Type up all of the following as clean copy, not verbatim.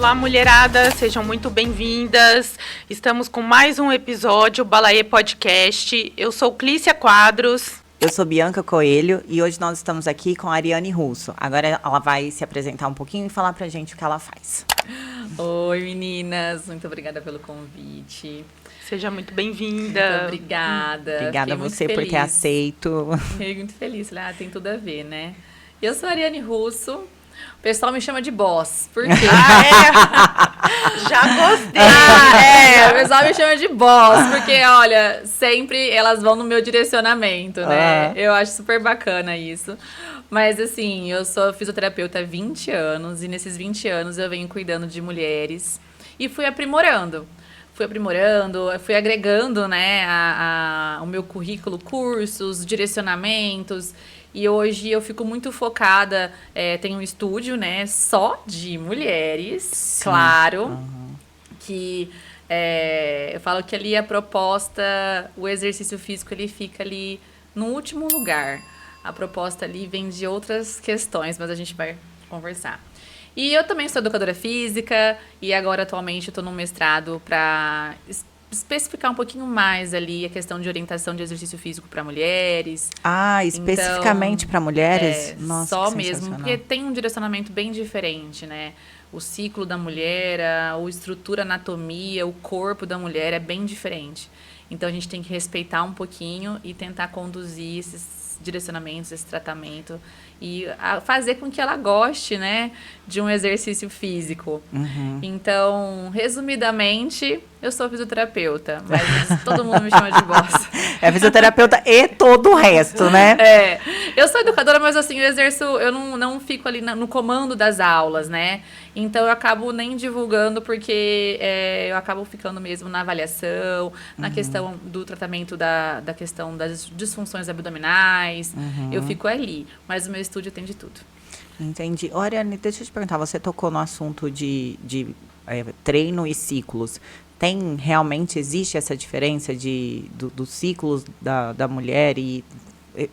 Olá, mulherada, sejam muito bem-vindas. Estamos com mais um episódio Balaê Podcast. Eu sou Clícia Quadros. Eu sou Bianca Coelho e hoje nós estamos aqui com a Ariane Russo. Agora ela vai se apresentar um pouquinho e falar pra gente o que ela faz. Oi, meninas. Muito obrigada pelo convite. Seja muito bem-vinda. Muito obrigada. Obrigada a você por ter aceito. Fiquei muito feliz. Tem tudo a ver, né? Eu sou a Ariane Russo. O pessoal me chama de boss. Por quê? Já gostei. O pessoal me chama de boss, porque, olha, sempre elas vão no meu direcionamento, né? Eu acho super bacana isso. Mas, assim, eu sou fisioterapeuta há 20 anos, e nesses 20 anos eu venho cuidando de mulheres e fui aprimorando. Fui agregando, né, o meu currículo, cursos, direcionamentos. E hoje eu fico muito focada, tenho um estúdio, né, só de mulheres, sim, claro, que eu falo que ali a proposta, o exercício físico, ele fica ali no último lugar. A proposta ali vem de outras questões, mas a gente vai conversar. E eu também sou educadora física e agora atualmente eu estou num mestrado para especificar um pouquinho mais ali a questão de orientação de exercício físico para mulheres. Especificamente então, para mulheres? Nossa, só mesmo, porque tem um direcionamento bem diferente, né? O ciclo da mulher, a estrutura, a anatomia, o corpo da mulher é bem diferente. Então a gente tem que respeitar um pouquinho e tentar conduzir esses direcionamentos, esse tratamento e fazer com que ela goste, né, de um exercício físico. Então, resumidamente, eu sou fisioterapeuta, mas todo mundo me chama de boss. É fisioterapeuta e todo o resto, né? Eu sou educadora, mas assim, eu não fico ali no comando das aulas, né? Então, eu acabo nem divulgando, porque eu acabo ficando mesmo na avaliação, na questão do tratamento da questão das disfunções abdominais. Eu fico ali, mas o meu estúdio tem de tudo. Entendi. Ariane, deixa eu te perguntar, você tocou no assunto de treino e ciclos. Realmente existe essa diferença dos ciclos da mulher e...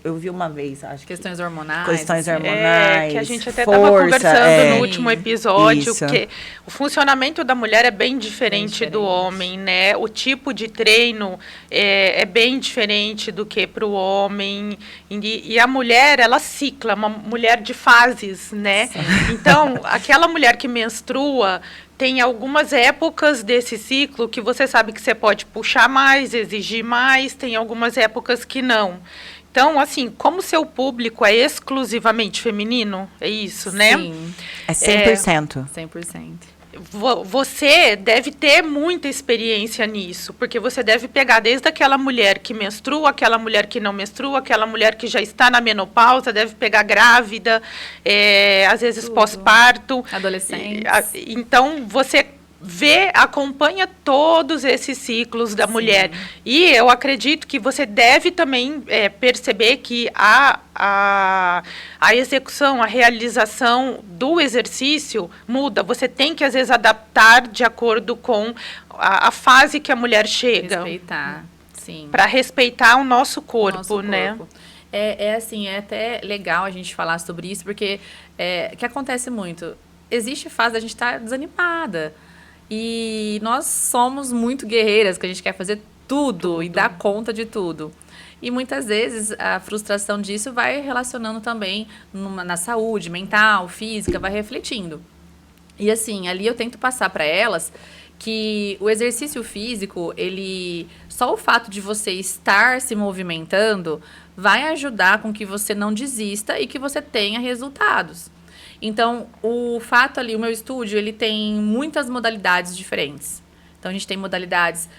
Eu vi uma vez, acho questões hormonais. Questões hormonais. Que a gente até estava conversando no último episódio, isso, que o funcionamento da mulher é bem diferente do homem, né? O tipo de treino é bem diferente do que para o homem. E a mulher, ela cicla, uma mulher de fases, né? Sim. Então, aquela mulher que menstrua, tem algumas épocas desse ciclo que você sabe que você pode puxar mais, exigir mais, tem algumas épocas que não. Então, assim, como seu público é exclusivamente feminino, é isso, né? Sim. É 100%. 100%. Você deve ter muita experiência nisso, porque você deve pegar desde aquela mulher que menstrua, aquela mulher que não menstrua, aquela mulher que já está na menopausa, deve pegar grávida, às vezes pós-parto. Adolescentes. Então, você acompanha todos esses ciclos da mulher. E eu acredito que você deve também perceber que a execução, a realização do exercício muda. Você tem que, às vezes, adaptar de acordo com a fase que a mulher chega. Respeitar, sim. Para respeitar o nosso corpo, né? Assim, é até legal a gente falar sobre isso, porque que acontece muito. Existe fase da gente estar desanimada. E nós somos muito guerreiras, que a gente quer fazer tudo e dar conta de tudo. E muitas vezes a frustração disso vai relacionando também na saúde mental, física, vai refletindo. E assim, ali eu tento passar para elas que o exercício físico, só o fato de você estar se movimentando vai ajudar com que você não desista e que você tenha resultados. Então, o fato ali, o meu estúdio, ele tem muitas modalidades diferentes. Então, a gente tem modalidades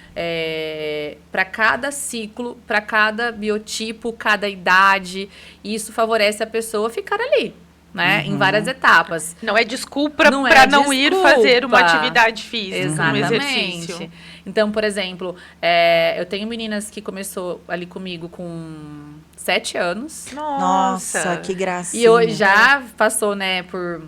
para cada ciclo, para cada biotipo, cada idade. E isso favorece a pessoa ficar ali, né? Em várias etapas. Não é desculpa para não ir fazer uma atividade física, exatamente, um exercício. Então, por exemplo, eu tenho meninas que começou ali comigo com 7 anos. Nossa, que gracinha. E hoje já passou, né, por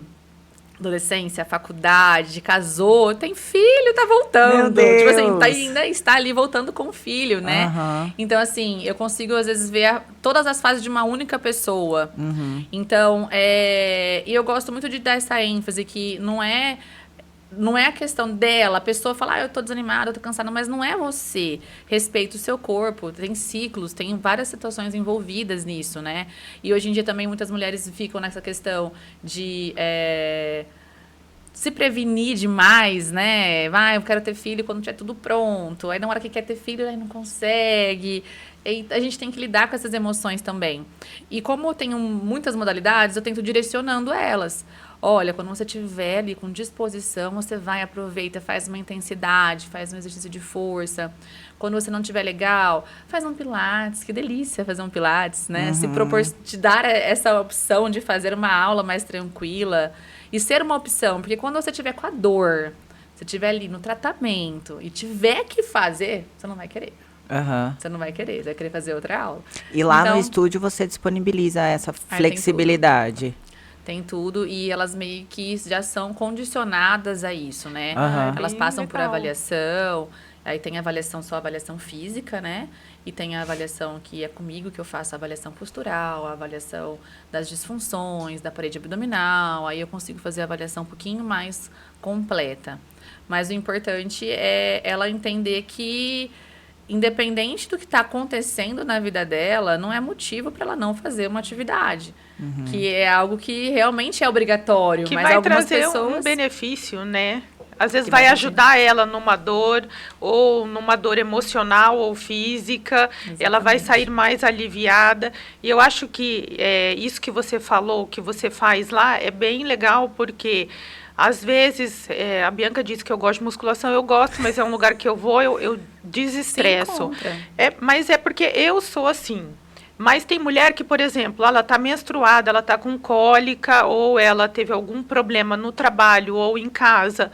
adolescência, faculdade, casou, tem filho, tá voltando. Meu Deus. Tipo assim, ainda está ali voltando com o filho, né? Então, assim, eu consigo, às vezes, ver todas as fases de uma única pessoa. Então, e eu gosto muito de dar essa ênfase que não é não é a questão dela, a pessoa fala, eu tô desanimada, eu tô cansada, mas não é você. Respeita o seu corpo, tem ciclos, tem várias situações envolvidas nisso, né? E hoje em dia também muitas mulheres ficam nessa questão de se prevenir demais, né? Eu quero ter filho quando tiver tudo pronto. Aí na hora que quer ter filho, aí não consegue. E a gente tem que lidar com essas emoções também. E como eu tenho muitas modalidades, eu tento direcionando elas. Olha, quando você estiver ali com disposição, você vai, aproveita, faz uma intensidade, faz um exercício de força. Quando você não estiver legal, faz um pilates. Que delícia fazer um pilates, né? Se propor, te dar essa opção de fazer uma aula mais tranquila e ser uma opção. Porque quando você estiver com a dor, você estiver ali no tratamento e tiver que fazer, você não vai querer. Você não vai querer, você vai querer fazer outra aula. E lá no estúdio você disponibiliza essa flexibilidade. Tem tudo, e elas meio que já são condicionadas a isso, né? Elas passam por avaliação, aí tem só avaliação física, né? E tem a avaliação que é comigo, que eu faço a avaliação postural, a avaliação das disfunções, da parede abdominal, aí eu consigo fazer a avaliação um pouquinho mais completa. Mas o importante é ela entender que, independente do que está acontecendo na vida dela, não é motivo para ela não fazer uma atividade. Que é algo que realmente é obrigatório. Que mas vai algumas trazer pessoas... um benefício, né? Às vezes vai ajudar ela numa dor, ou numa dor emocional ou física. Exatamente. Ela vai sair mais aliviada. E eu acho que isso que você falou, que você faz lá, é bem legal, porque... Às vezes, a Bianca disse que eu gosto de musculação, eu gosto, mas é um lugar que eu vou, eu desestresso. Mas é porque eu sou assim. Mas tem mulher que, por exemplo, ela está menstruada, ela está com cólica, ou ela teve algum problema no trabalho ou em casa,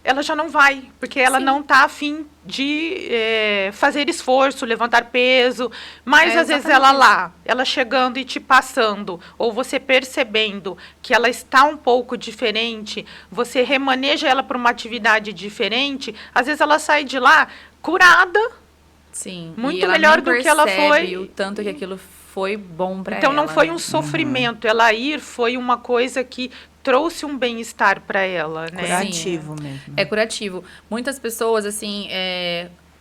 ela já não vai, porque ela não está afim de fazer esforço, levantar peso, mas às vezes ela chegando e te passando, ou você percebendo que ela está um pouco diferente, você remaneja ela para uma atividade diferente, às vezes ela sai de lá curada. Sim, muito melhor do que ela foi. O tanto que aquilo foi bom para ela. Então não foi um sofrimento, ela ir foi uma coisa que trouxe um bem-estar para ela, né? Curativo mesmo. É curativo. Muitas pessoas, assim,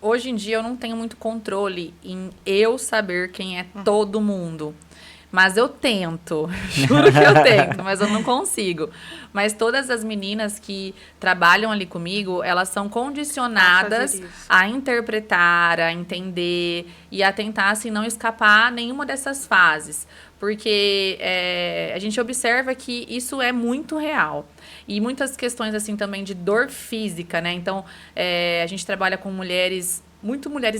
hoje em dia eu não tenho muito controle em eu saber quem é todo mundo. Mas eu tento, juro que eu tento, mas eu não consigo. Mas todas as meninas que trabalham ali comigo, elas são condicionadas a interpretar, a entender e a tentar, assim, não escapar nenhuma dessas fases. Porque a gente observa que isso é muito real. E muitas questões, assim, também de dor física, né? Então, a gente trabalha com mulheres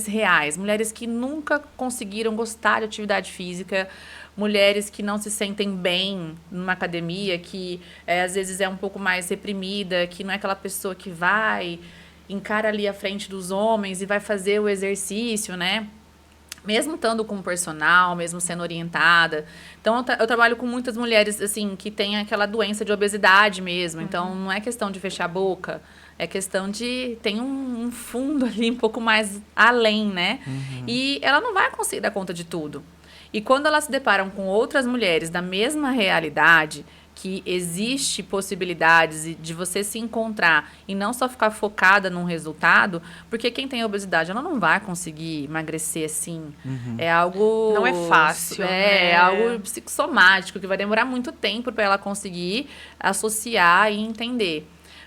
reais, mulheres que nunca conseguiram gostar de atividade física, mulheres que não se sentem bem numa academia, que às vezes é um pouco mais reprimida, que não é aquela pessoa que encara ali à frente dos homens e vai fazer o exercício, né? Mesmo estando com personal, mesmo sendo orientada. Então, eu trabalho com muitas mulheres, assim, que têm aquela doença de obesidade mesmo. Então, não é questão de fechar a boca, é questão de... Tem um fundo ali um pouco mais além, né? E ela não vai conseguir dar conta de tudo. E quando elas se deparam com outras mulheres da mesma realidade, que existe possibilidades de você se encontrar e não só ficar focada num resultado, porque quem tem obesidade, ela não vai conseguir emagrecer assim. É algo... Não é fácil. É algo psicossomático, que vai demorar muito tempo para ela conseguir associar e entender.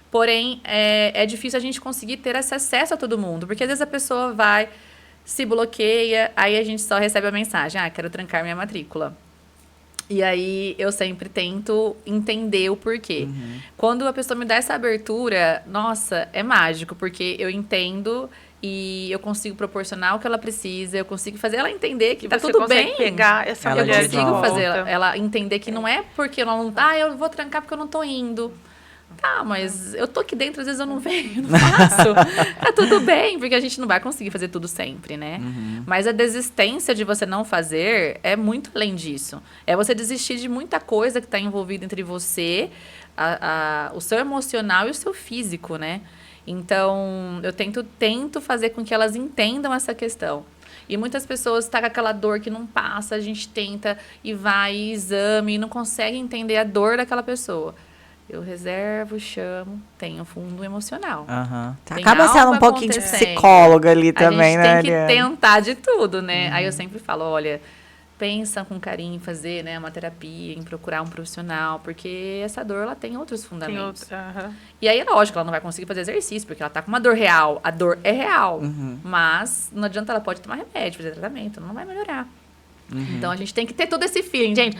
Porém, é difícil a gente conseguir ter esse acesso a todo mundo, porque às vezes a pessoa vai... se bloqueia, aí a gente só recebe a mensagem, quero trancar minha matrícula. E aí eu sempre tento entender o porquê. Quando a pessoa me dá essa abertura, nossa, é mágico, porque eu entendo e eu consigo proporcionar o que ela precisa, eu consigo fazer ela entender que tá tudo bem. Pegar essa mulher de volta. Eu consigo fazer ela entender que não é porque ela não... eu vou trancar porque eu não tô indo. Tá, mas eu tô aqui dentro, às vezes eu não venho, eu não faço. Tá tudo bem, porque a gente não vai conseguir fazer tudo sempre, né? Mas a desistência de você não fazer é muito além disso. É você desistir de muita coisa que tá envolvida entre você, o seu emocional e o seu físico, né? Então, eu tento fazer com que elas entendam essa questão. E muitas pessoas estão com aquela dor que não passa, a gente tenta e vai, e exame, e não consegue entender a dor daquela pessoa. Eu reservo, chamo, tenho fundo emocional. Acaba sendo um pouquinho de psicóloga ali também, né? A gente tem que tentar de tudo, né? Aí eu sempre falo, olha, pensa com carinho em fazer, né, uma terapia, em procurar um profissional, porque essa dor, ela tem outros fundamentos. E aí, é lógico, ela não vai conseguir fazer exercício, porque ela tá com uma dor real. A dor é real, mas não adianta, ela pode tomar remédio, fazer tratamento, não vai melhorar. Então, a gente tem que ter todo esse feeling, gente.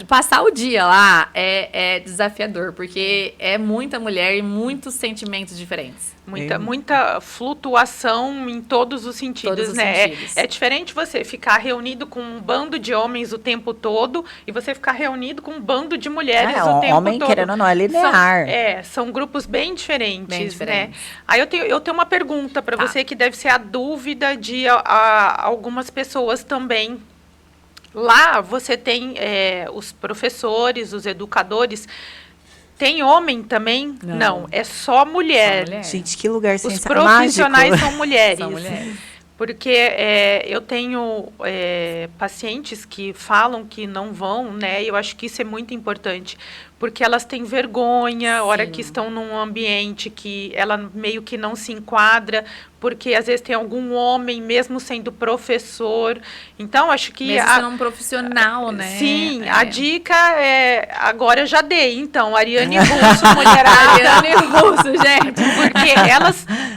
Passar o dia lá é desafiador, porque é muita mulher e muitos sentimentos diferentes. Muita flutuação em todos os sentidos, né? É diferente você ficar reunido com um bando de homens o tempo todo e você ficar reunido com um bando de mulheres o tempo homem, todo. Querendo ou não, é linear. São grupos bem diferentes, né? Aí eu tenho uma pergunta para você que deve ser a dúvida de algumas pessoas também. Lá você tem os professores, os educadores. Tem homem também? Não, é só mulher. Gente, que lugar sensacional. Os profissionais são mulheres. São mulheres. Porque eu tenho pacientes que falam que não vão, né? E eu acho que isso é muito importante. Porque elas têm vergonha, a hora que estão num ambiente que ela meio que não se enquadra, porque às vezes tem algum homem, mesmo sendo professor. Então, acho que... Mesmo sendo um profissional, né? Sim, a dica agora eu já dei. Então, Ariane Russo, mulherada. Ariane Russo, gente. Porque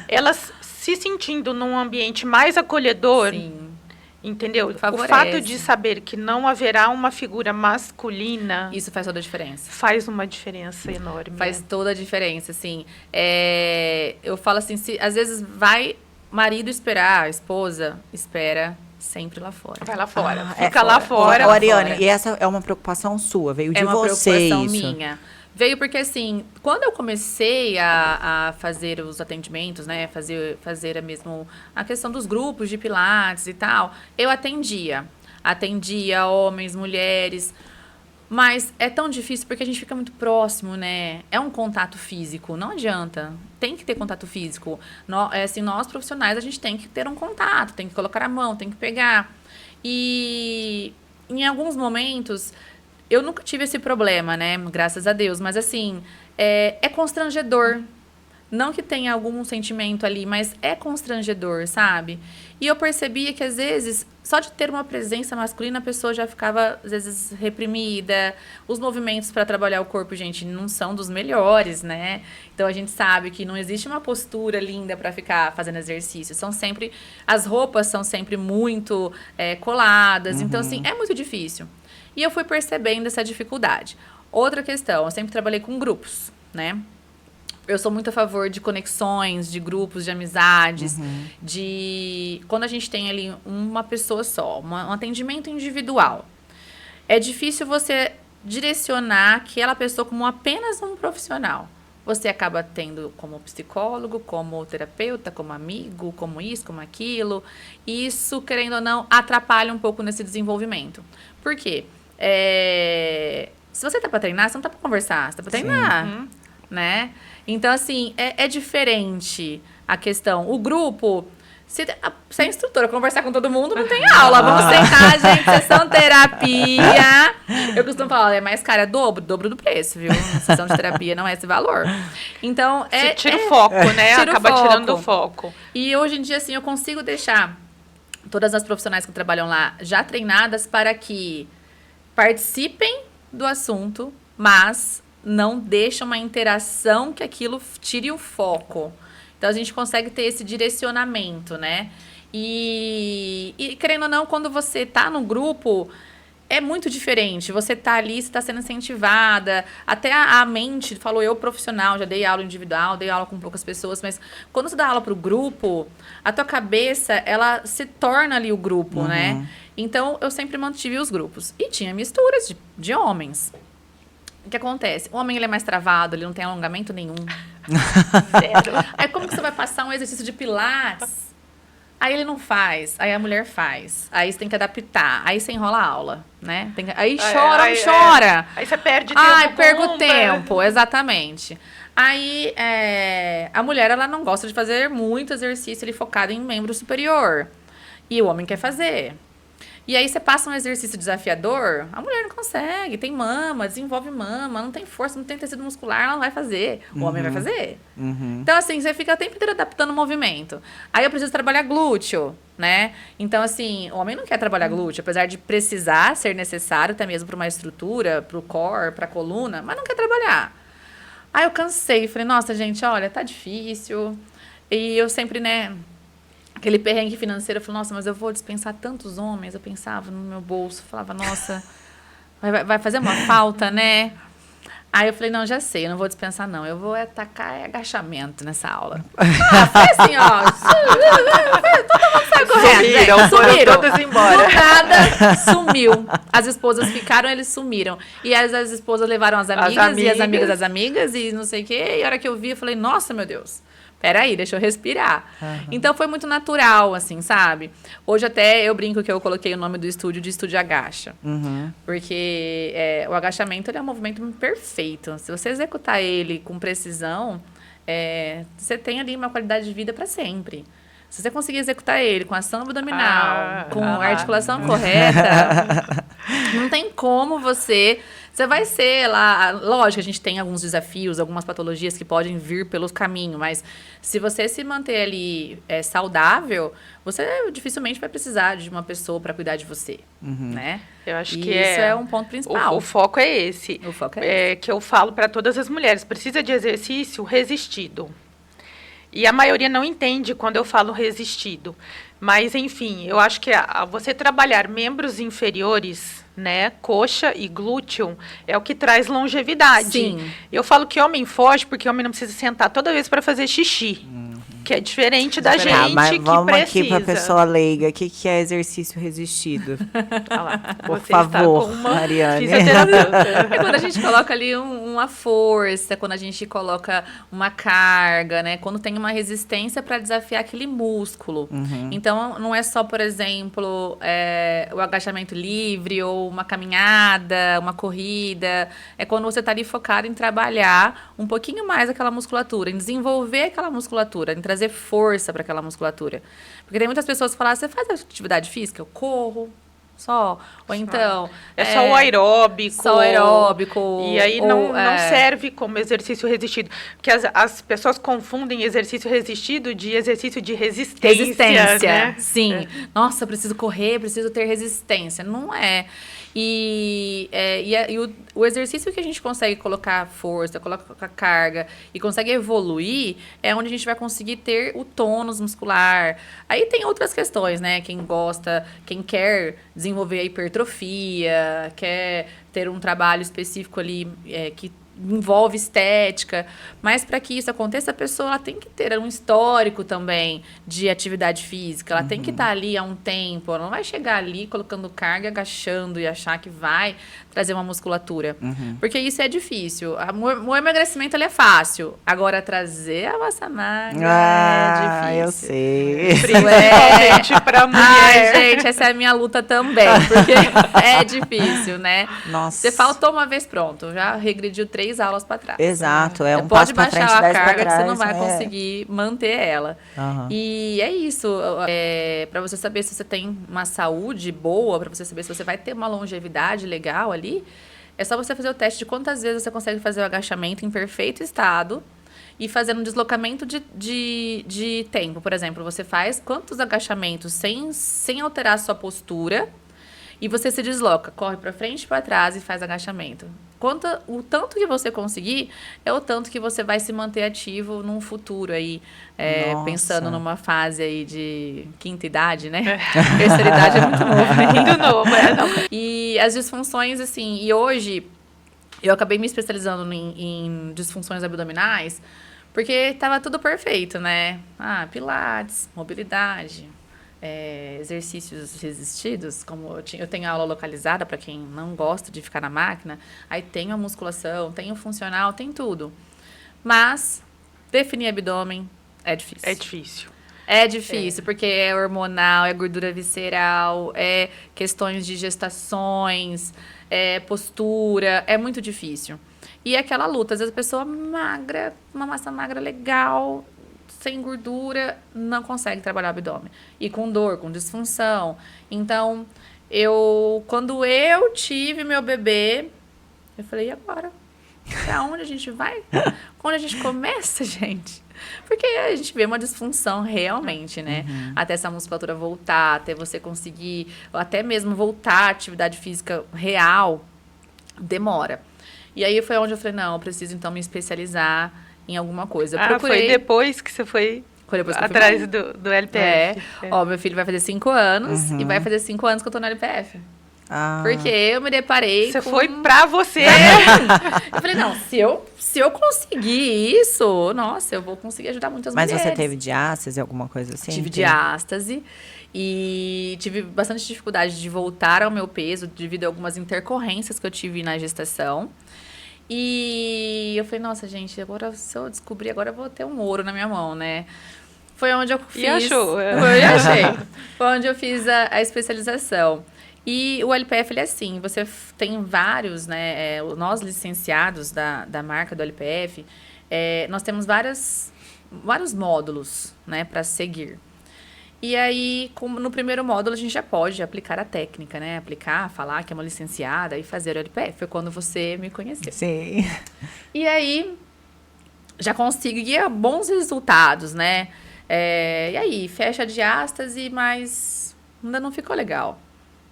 elas se sentindo num ambiente mais acolhedor... Sim. Entendeu? Favorece. O fato de saber que não haverá uma figura masculina... Isso faz toda a diferença. Faz uma diferença enorme. Faz toda a diferença, assim. Eu falo assim, às vezes vai marido esperar, a esposa espera sempre lá fora. Vai lá fora. Fica lá fora. Ariane, e essa é uma preocupação sua? Veio de você isso? É uma preocupação minha. Veio porque, assim, quando eu comecei a fazer os atendimentos, né, fazer mesmo a questão dos grupos de pilates e tal, eu atendia homens, mulheres, mas é tão difícil porque a gente fica muito próximo, né? É um contato físico, não adianta. Tem que ter contato físico. Nós profissionais, a gente tem que ter um contato, tem que colocar a mão, tem que pegar. E em alguns momentos... Eu nunca tive esse problema, né? Graças a Deus. Mas, assim, é constrangedor. Não que tenha algum sentimento ali, mas é constrangedor, sabe? E eu percebia que, às vezes, só de ter uma presença masculina, a pessoa já ficava, às vezes, reprimida. Os movimentos para trabalhar o corpo, gente, não são dos melhores, né? Então, a gente sabe que não existe uma postura linda para ficar fazendo exercício. As roupas são sempre muito coladas. Então, assim, é muito difícil. E eu fui percebendo essa dificuldade. Outra questão, eu sempre trabalhei com grupos, né? Eu sou muito a favor de conexões, de grupos, de amizades, quando a gente tem ali uma pessoa só, um atendimento individual. É difícil você direcionar aquela pessoa como apenas um profissional. Você acaba tendo como psicólogo, como terapeuta, como amigo, como isso, como aquilo. E isso, querendo ou não, atrapalha um pouco nesse desenvolvimento. Por quê? Se você tá para treinar, você não tá para conversar, você tá para treinar, né? Então, assim, é diferente a questão. O grupo, se a instrutora conversar com todo mundo, não tem aula. Vamos sentar, gente, sessão terapia. Eu costumo falar, é mais cara, dobro do preço, viu? Sessão de terapia não é esse valor. Então, você tira o foco, né? Acaba tirando o foco. E hoje em dia, assim, eu consigo deixar todas as profissionais que trabalham lá já treinadas para que participem do assunto, mas não deixam uma interação que aquilo tire o foco. Então, a gente consegue ter esse direcionamento, né? E querendo ou não, quando você tá no grupo, é muito diferente. Você tá ali, você tá sendo incentivada. Até a mente, falou eu profissional, já dei aula individual, dei aula com poucas pessoas, mas quando você dá aula pro grupo, a tua cabeça, ela se torna ali o grupo, né? Então, eu sempre mantive os grupos. E tinha misturas de homens. O que acontece? O homem, ele é mais travado, ele não tem alongamento nenhum. Zero. Aí, como que você vai passar um exercício de pilates? Aí ele não faz, aí a mulher faz. Aí você tem que adaptar, aí você enrola a aula, né? Aí chora. Aí você perde tempo. Perco tempo, exatamente. Aí a mulher, ela não gosta de fazer muito exercício ali focado em membro superior. E o homem quer fazer. E aí você passa um exercício desafiador, a mulher não consegue, tem mama, desenvolve mama, não tem força, não tem tecido muscular, ela não vai fazer. O homem vai fazer. Então, assim, você fica o tempo inteiro adaptando o movimento. Aí eu preciso trabalhar glúteo, né? Então, assim, o homem não quer trabalhar glúteo, apesar de precisar ser necessário, até mesmo para uma estrutura, para o core, para a coluna, mas não quer trabalhar. Aí eu cansei, falei, nossa, gente, olha, tá difícil. E eu sempre, né... Aquele perrengue financeiro, eu falei, nossa, mas eu vou dispensar tantos homens. Eu pensava no meu bolso, falava, nossa, vai fazer uma falta, né? Aí eu falei, não, já sei, eu não vou dispensar, não. Eu vou atacar agachamento nessa aula. Foi assim, ó. Todo mundo saiu correndo. Sumiram. Todas embora. Do nada, sumiu. As esposas ficaram, eles sumiram. E as esposas levaram as amigas, e as amigas as amigas, e não sei o quê. E a hora que eu vi, eu falei, nossa, meu Deus. Peraí, deixa eu respirar. Então, foi muito natural, assim, sabe? Hoje até eu brinco que eu coloquei o nome do estúdio de Estúdio Agacha. Porque o agachamento ele é um movimento perfeito. Se você executar ele com precisão, você tem ali uma qualidade de vida para sempre. Se você conseguir executar ele com ação abdominal, com a articulação correta, não tem como você vai ser lá... Lógico, a gente tem alguns desafios, algumas patologias que podem vir pelo caminho, mas se você se manter ali saudável, você dificilmente vai precisar de uma pessoa para cuidar de você, né? Eu acho que isso é um ponto principal. O foco é esse. O foco é esse. Que eu falo para todas as mulheres, precisa de exercício resistido. E a maioria não entende quando eu falo resistido. Mas, enfim, eu acho que você trabalhar membros inferiores, né, coxa e glúteo, é o que traz longevidade. Sim. Eu falo que homem foge porque homem não precisa sentar toda vez para fazer xixi. Que é diferente da gente mas que vamos precisa. aqui para a pessoa leiga. O que é exercício resistido? Ah lá, Por você favor, está com uma Mariane. fisioterapeuta. É quando a gente coloca ali uma força, quando a gente coloca uma carga, né? Quando tem uma resistência para desafiar aquele músculo. Então, não é só, por exemplo, o agachamento livre ou uma caminhada, uma corrida. É quando você está ali focado em trabalhar um pouquinho mais aquela musculatura, em desenvolver aquela musculatura, em trazer força para aquela musculatura. Porque tem muitas pessoas que falam, você faz atividade física? Eu corro. Só. Ou então... Só o aeróbico. Só o aeróbico. E aí não serve como exercício resistido. Porque as pessoas confundem exercício resistido de exercício de resistência. Resistência, né? sim. Nossa, preciso correr, preciso ter resistência. Não é. E o exercício que a gente consegue colocar força, colocar carga e consegue evoluir é onde a gente vai conseguir ter o tônus muscular. Aí tem outras questões, né? Quem gosta, quem quer desenvolver a hipertrofia, quer ter um trabalho específico ali que envolve estética, mas para que isso aconteça, a pessoa ela tem que ter um histórico também de atividade física, ela tem que estar ali há um tempo, ela não vai chegar ali colocando carga, agachando e achar que vai trazer uma musculatura, porque isso é difícil. O emagrecimento ele é fácil, agora trazer a massa magra é difícil. Eu sei. Principalmente para mulher. Ai, gente, essa é a minha luta também, porque é difícil, né? Nossa. Você faltou uma vez, pronto, já regrediu 3 aulas para trás. Exato, um pode passo para frente, 10 baixar a para carga trás. que você não vai conseguir manter ela. E é isso. Para você saber se você tem uma saúde boa, para você saber se você vai ter uma longevidade legal ali, é só você fazer o teste de quantas vezes você consegue fazer o agachamento em perfeito estado e fazendo um deslocamento de tempo. Por exemplo, você faz quantos agachamentos sem alterar a sua postura e você se desloca, corre para frente e para trás e faz agachamento. O tanto que você conseguir é o tanto que você vai se manter ativo num futuro aí, pensando numa fase aí de quinta idade, né? Terceira idade é muito novo, né? Muito novo, não. E as disfunções, assim, e hoje eu acabei me especializando em disfunções abdominais, porque estava tudo perfeito, né? Pilates, mobilidade, exercícios resistidos, como eu tenho aula localizada para quem não gosta de ficar na máquina, aí tem a musculação, tem o funcional, tem tudo. Mas definir abdômen é difícil. É difícil. É difícil, porque é hormonal, é gordura visceral, é questões de gestações, é postura, é muito difícil. E é aquela luta, às vezes a pessoa magra, uma massa magra legal, sem gordura, não consegue trabalhar o abdômen. E com dor, com disfunção. Então, quando eu tive meu bebê, eu falei, e agora? Pra onde a gente vai? Quando a gente começa, gente? Porque a gente vê uma disfunção realmente, né? Até essa musculatura voltar, até você conseguir, até mesmo voltar à atividade física real, demora. E aí foi onde eu falei, não, eu preciso então me especializar em alguma coisa. Eu procurei... Foi depois que você foi atrás do LPF. Ó, meu filho vai fazer 5 anos e vai fazer 5 anos que eu tô no LPF. Porque eu me deparei Você foi pra você. Eu falei, não, se eu conseguir isso, nossa, eu vou conseguir ajudar muitas mulheres. Mas você teve diástase, alguma coisa assim? Tive diástase e tive bastante dificuldade de voltar ao meu peso devido a algumas intercorrências que eu tive na gestação. E eu falei, nossa, gente, agora se eu descobrir, agora eu vou ter um ouro na minha mão, né? Foi onde eu fiz... E achou. Foi onde eu fiz a especialização. E o LPF, ele é assim, você tem vários, né, nós licenciados da marca do LPF, nós temos vários módulos, né, para seguir. E aí, no primeiro módulo, a gente já pode aplicar a técnica, né, falar que é uma licenciada e fazer o LPF. Foi quando você me conheceu. Sim. E aí, já consegui bons resultados, né, e aí, fecha a diástase, mas ainda não ficou legal.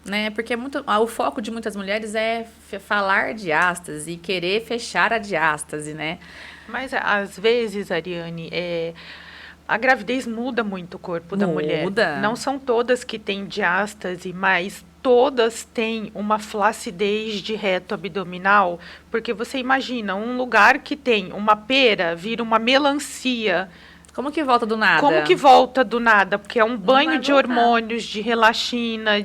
Né? Porque o foco de muitas mulheres é falar diástase e querer fechar a diástase, né? Mas, às vezes, Ariane, a gravidez muda muito o corpo da mulher. Não são todas que têm diástase, mas todas têm uma flacidez de reto abdominal, porque você imagina, um lugar que tem uma pera vira uma melancia. Como que volta do nada? Como que volta do nada? Porque é um banho de hormônios, de elastina.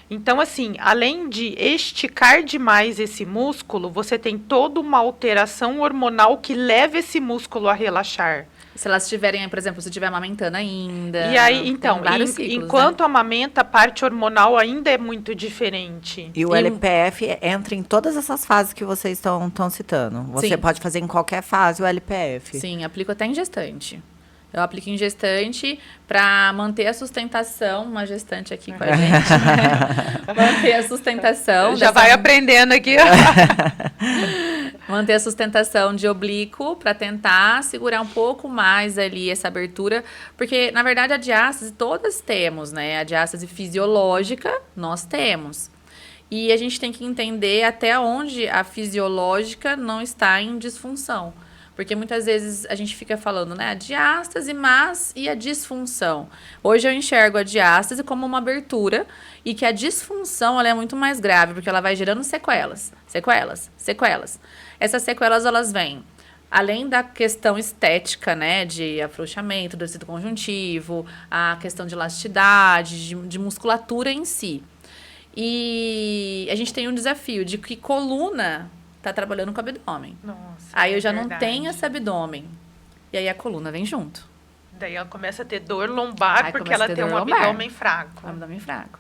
Então, assim, além de esticar demais esse músculo, você tem toda uma alteração hormonal que leva esse músculo a relaxar. Se elas estiverem, por exemplo, se estiver amamentando ainda. E aí, então, enquanto amamenta, a parte hormonal ainda é muito diferente. E o LPF entra em todas essas fases que vocês estão citando. Você pode fazer em qualquer fase o LPF. Sim, aplico até em gestante. Eu aplico em gestante para manter a sustentação, uma gestante aqui com a gente, né? Manter a sustentação. Já vai aprendendo aqui. Manter a sustentação de oblíquo para tentar segurar um pouco mais ali essa abertura, porque na verdade a diástase todas temos, né? A diástase fisiológica nós temos. E a gente tem que entender até onde a fisiológica não está em disfunção. Porque muitas vezes a gente fica falando, né, a diástase, mas e a disfunção? Hoje eu enxergo a diástase como uma abertura e que a disfunção ela é muito mais grave, porque ela vai gerando sequelas. Essas sequelas, elas vêm, além da questão estética, né, de afrouxamento do tecido conjuntivo, a questão de elasticidade, de musculatura em si. E a gente tem um desafio de que coluna tá trabalhando com o abdômen. Nossa, aí eu já não tenho esse abdômen. E aí a coluna vem junto. Daí ela começa a ter dor lombar porque ela tem um abdômen fraco. Um abdômen fraco.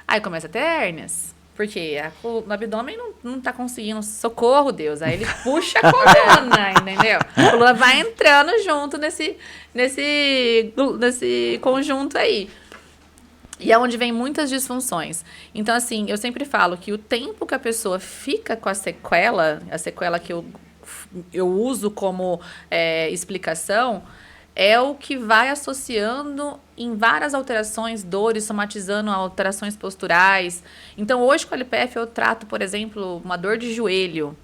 Aí começa a ter hérnias. Porque o abdômen não tá conseguindo, socorro, Deus. Aí ele puxa a coluna, entendeu? A coluna vai entrando junto nesse conjunto aí. E é onde vem muitas disfunções. Então, assim, eu sempre falo que o tempo que a pessoa fica com a sequela que eu uso como explicação, é o que vai associando em várias alterações, dores, somatizando alterações posturais. Então, hoje com a LPF eu trato, por exemplo, uma dor de joelho,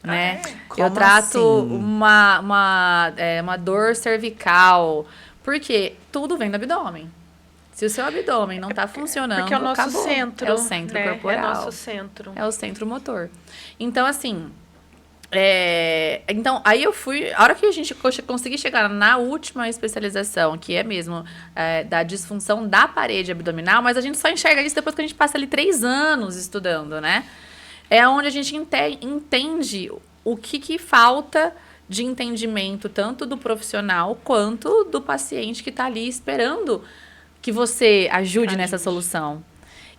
né? Eu trato uma dor cervical, porque tudo vem do abdômen. Se o seu abdômen não está funcionando, porque é o nosso acabou. centro. É o centro corporal. É o nosso centro. É o centro motor. Então, assim... Então, aí eu fui... A hora que a gente conseguir chegar na última especialização, que é mesmo da disfunção da parede abdominal, mas a gente só enxerga isso depois que a gente passa ali 3 anos estudando, né? É onde a gente entende o que falta de entendimento, tanto do profissional quanto do paciente que está ali esperando que você ajude nessa solução.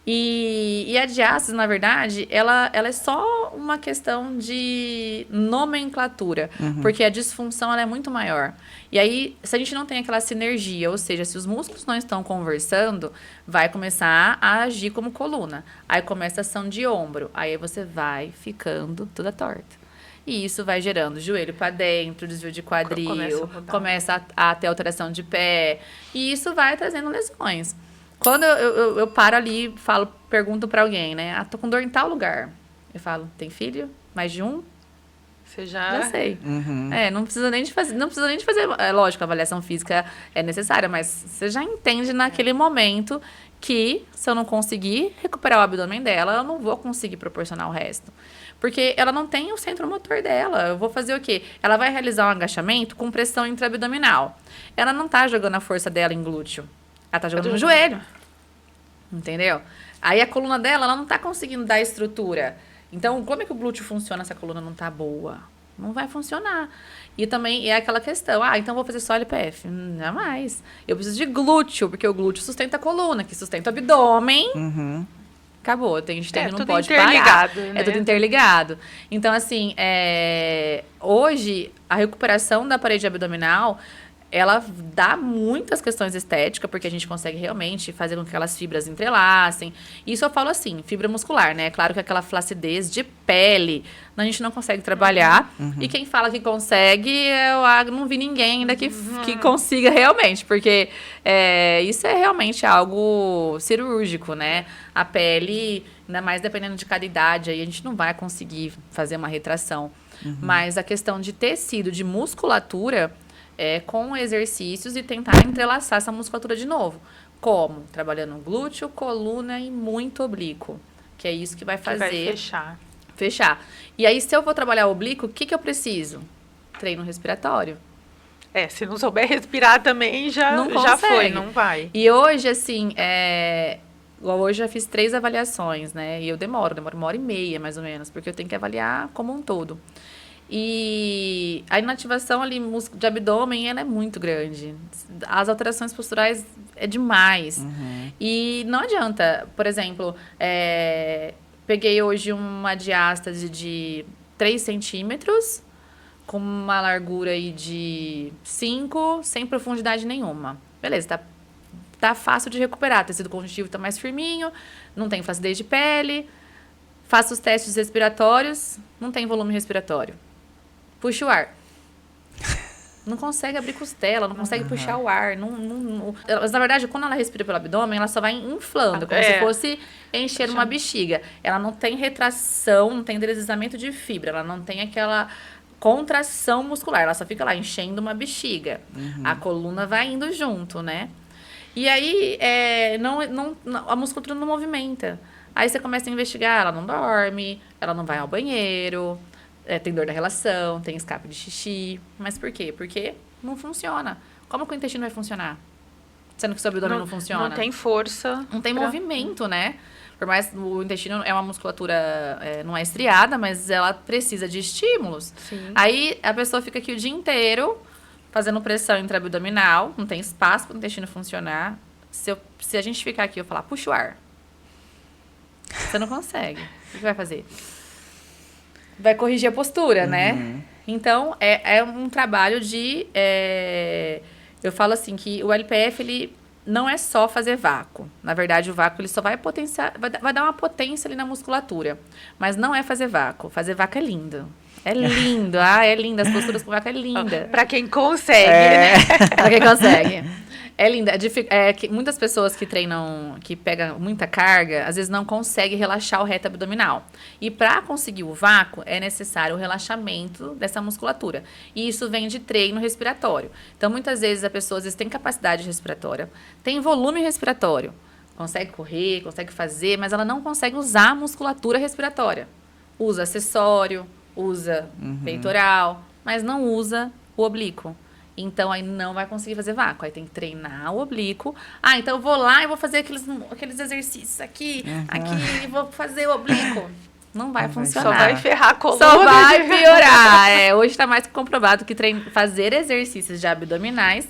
E a diástase, na verdade, ela é só uma questão de nomenclatura, porque a disfunção ela é muito maior. E aí, se a gente não tem aquela sinergia, ou seja, se os músculos não estão conversando, vai começar a agir como coluna. Aí começa a ação de ombro, aí você vai ficando toda torta. E isso vai gerando joelho para dentro, desvio de quadril, começa a ter alteração de pé, e isso vai trazendo lesões. Quando eu paro ali, pergunto pra alguém, né? Tô com dor em tal lugar. Eu falo, tem filho? Mais de um? Você já sei. Não precisa nem de fazer. Lógico, a avaliação física é necessária, mas você já entende naquele momento que se eu não conseguir recuperar o abdômen dela, eu não vou conseguir proporcionar o resto. Porque ela não tem o centro motor dela. Eu vou fazer o quê? Ela vai realizar um agachamento com pressão intraabdominal. Ela não tá jogando a força dela em glúteo. Ela tá jogando no joelho. Entendeu? Aí a coluna dela, ela não tá conseguindo dar estrutura. Então, como é que o glúteo funciona se a coluna não tá boa? Não vai funcionar. E também é aquela questão, então vou fazer só LPF. Jamais. Eu preciso de glúteo, porque o glúteo sustenta a coluna, que sustenta o abdômen. Acabou. A gente não pode parar. Né? É tudo interligado. Então, assim, hoje, a recuperação da parede abdominal, ela dá muitas questões estéticas, porque a gente consegue realmente fazer com que aquelas fibras entrelacem. Isso eu falo assim, fibra muscular, né? Claro que aquela flacidez de pele, a gente não consegue trabalhar. E quem fala que consegue, eu não vi ninguém ainda que consiga realmente, porque isso é realmente algo cirúrgico, né? A pele, ainda mais dependendo de cada idade, aí a gente não vai conseguir fazer uma retração. Mas a questão de tecido, de musculatura, com exercícios e tentar entrelaçar essa musculatura de novo. Como? Trabalhando glúteo, coluna e muito oblíquo. Que é isso que vai fazer... Que vai fechar. E aí, se eu vou trabalhar o oblíquo, o que eu preciso? Treino respiratório. Se não souber respirar também, já foi, não vai. E hoje, assim, hoje eu já fiz 3 avaliações, né? E eu demoro 1h30, mais ou menos, porque eu tenho que avaliar como um todo. E a inativação ali de abdômen, ela é muito grande. As alterações posturais é demais. E não adianta, por exemplo, peguei hoje uma diástase de 3 centímetros, com uma largura aí de 5, sem profundidade nenhuma. Beleza, tá fácil de recuperar. O tecido conjuntivo tá mais firminho, não tem flacidez de pele. Faço os testes respiratórios, não tem volume respiratório. Puxa o ar. Não consegue abrir costela, não consegue puxar o ar. Mas, na verdade, quando ela respira pelo abdômen, ela só vai inflando, como se fosse encher uma bexiga. Ela não tem retração, não tem deslizamento de fibra, ela não tem aquela contração muscular. Ela só fica lá enchendo uma bexiga. A coluna vai indo junto, né? E aí, a musculatura não movimenta. Aí você começa a investigar, ela não dorme, ela não vai ao banheiro... tem dor da relação, tem escape de xixi. Mas por quê? Porque não funciona. Como que o intestino vai funcionar? Sendo que o seu abdômen não funciona. Não tem força. Não tem movimento, né? Por mais que o intestino é uma musculatura, não é estriada, mas ela precisa de estímulos. Sim. Aí a pessoa fica aqui o dia inteiro fazendo pressão intraabdominal, não tem espaço para o intestino funcionar. Se a gente ficar aqui e eu falar, puxa o ar, você não consegue. O que vai fazer? Vai corrigir a postura, né? Então, é um trabalho de... eu falo assim, que o LPF, ele não é só fazer vácuo. Na verdade, o vácuo, ele só vai potenciar... Vai dar uma potência ali na musculatura. Mas não é fazer vácuo. Fazer vácuo é lindo. É lindo. É lindo. As posturas com vácuo é linda. Pra quem consegue, né? Pra quem consegue. É linda. Que muitas pessoas que treinam, que pegam muita carga, às vezes não conseguem relaxar o reto abdominal. E para conseguir o vácuo, é necessário o relaxamento dessa musculatura. E isso vem de treino respiratório. Então, muitas vezes, a pessoa às vezes, tem capacidade respiratória, tem volume respiratório, consegue correr, consegue fazer, mas ela não consegue usar a musculatura respiratória. Usa acessório, usa peitoral, mas não usa o oblíquo. Então, aí não vai conseguir fazer vácuo. Aí tem que treinar o oblíquo. Então eu vou lá e vou fazer aqueles exercícios aqui, e vou fazer o oblíquo. Não vai funcionar. Só vai ferrar a coluna. Só vai piorar. Hoje está mais que comprovado que fazer exercícios de abdominais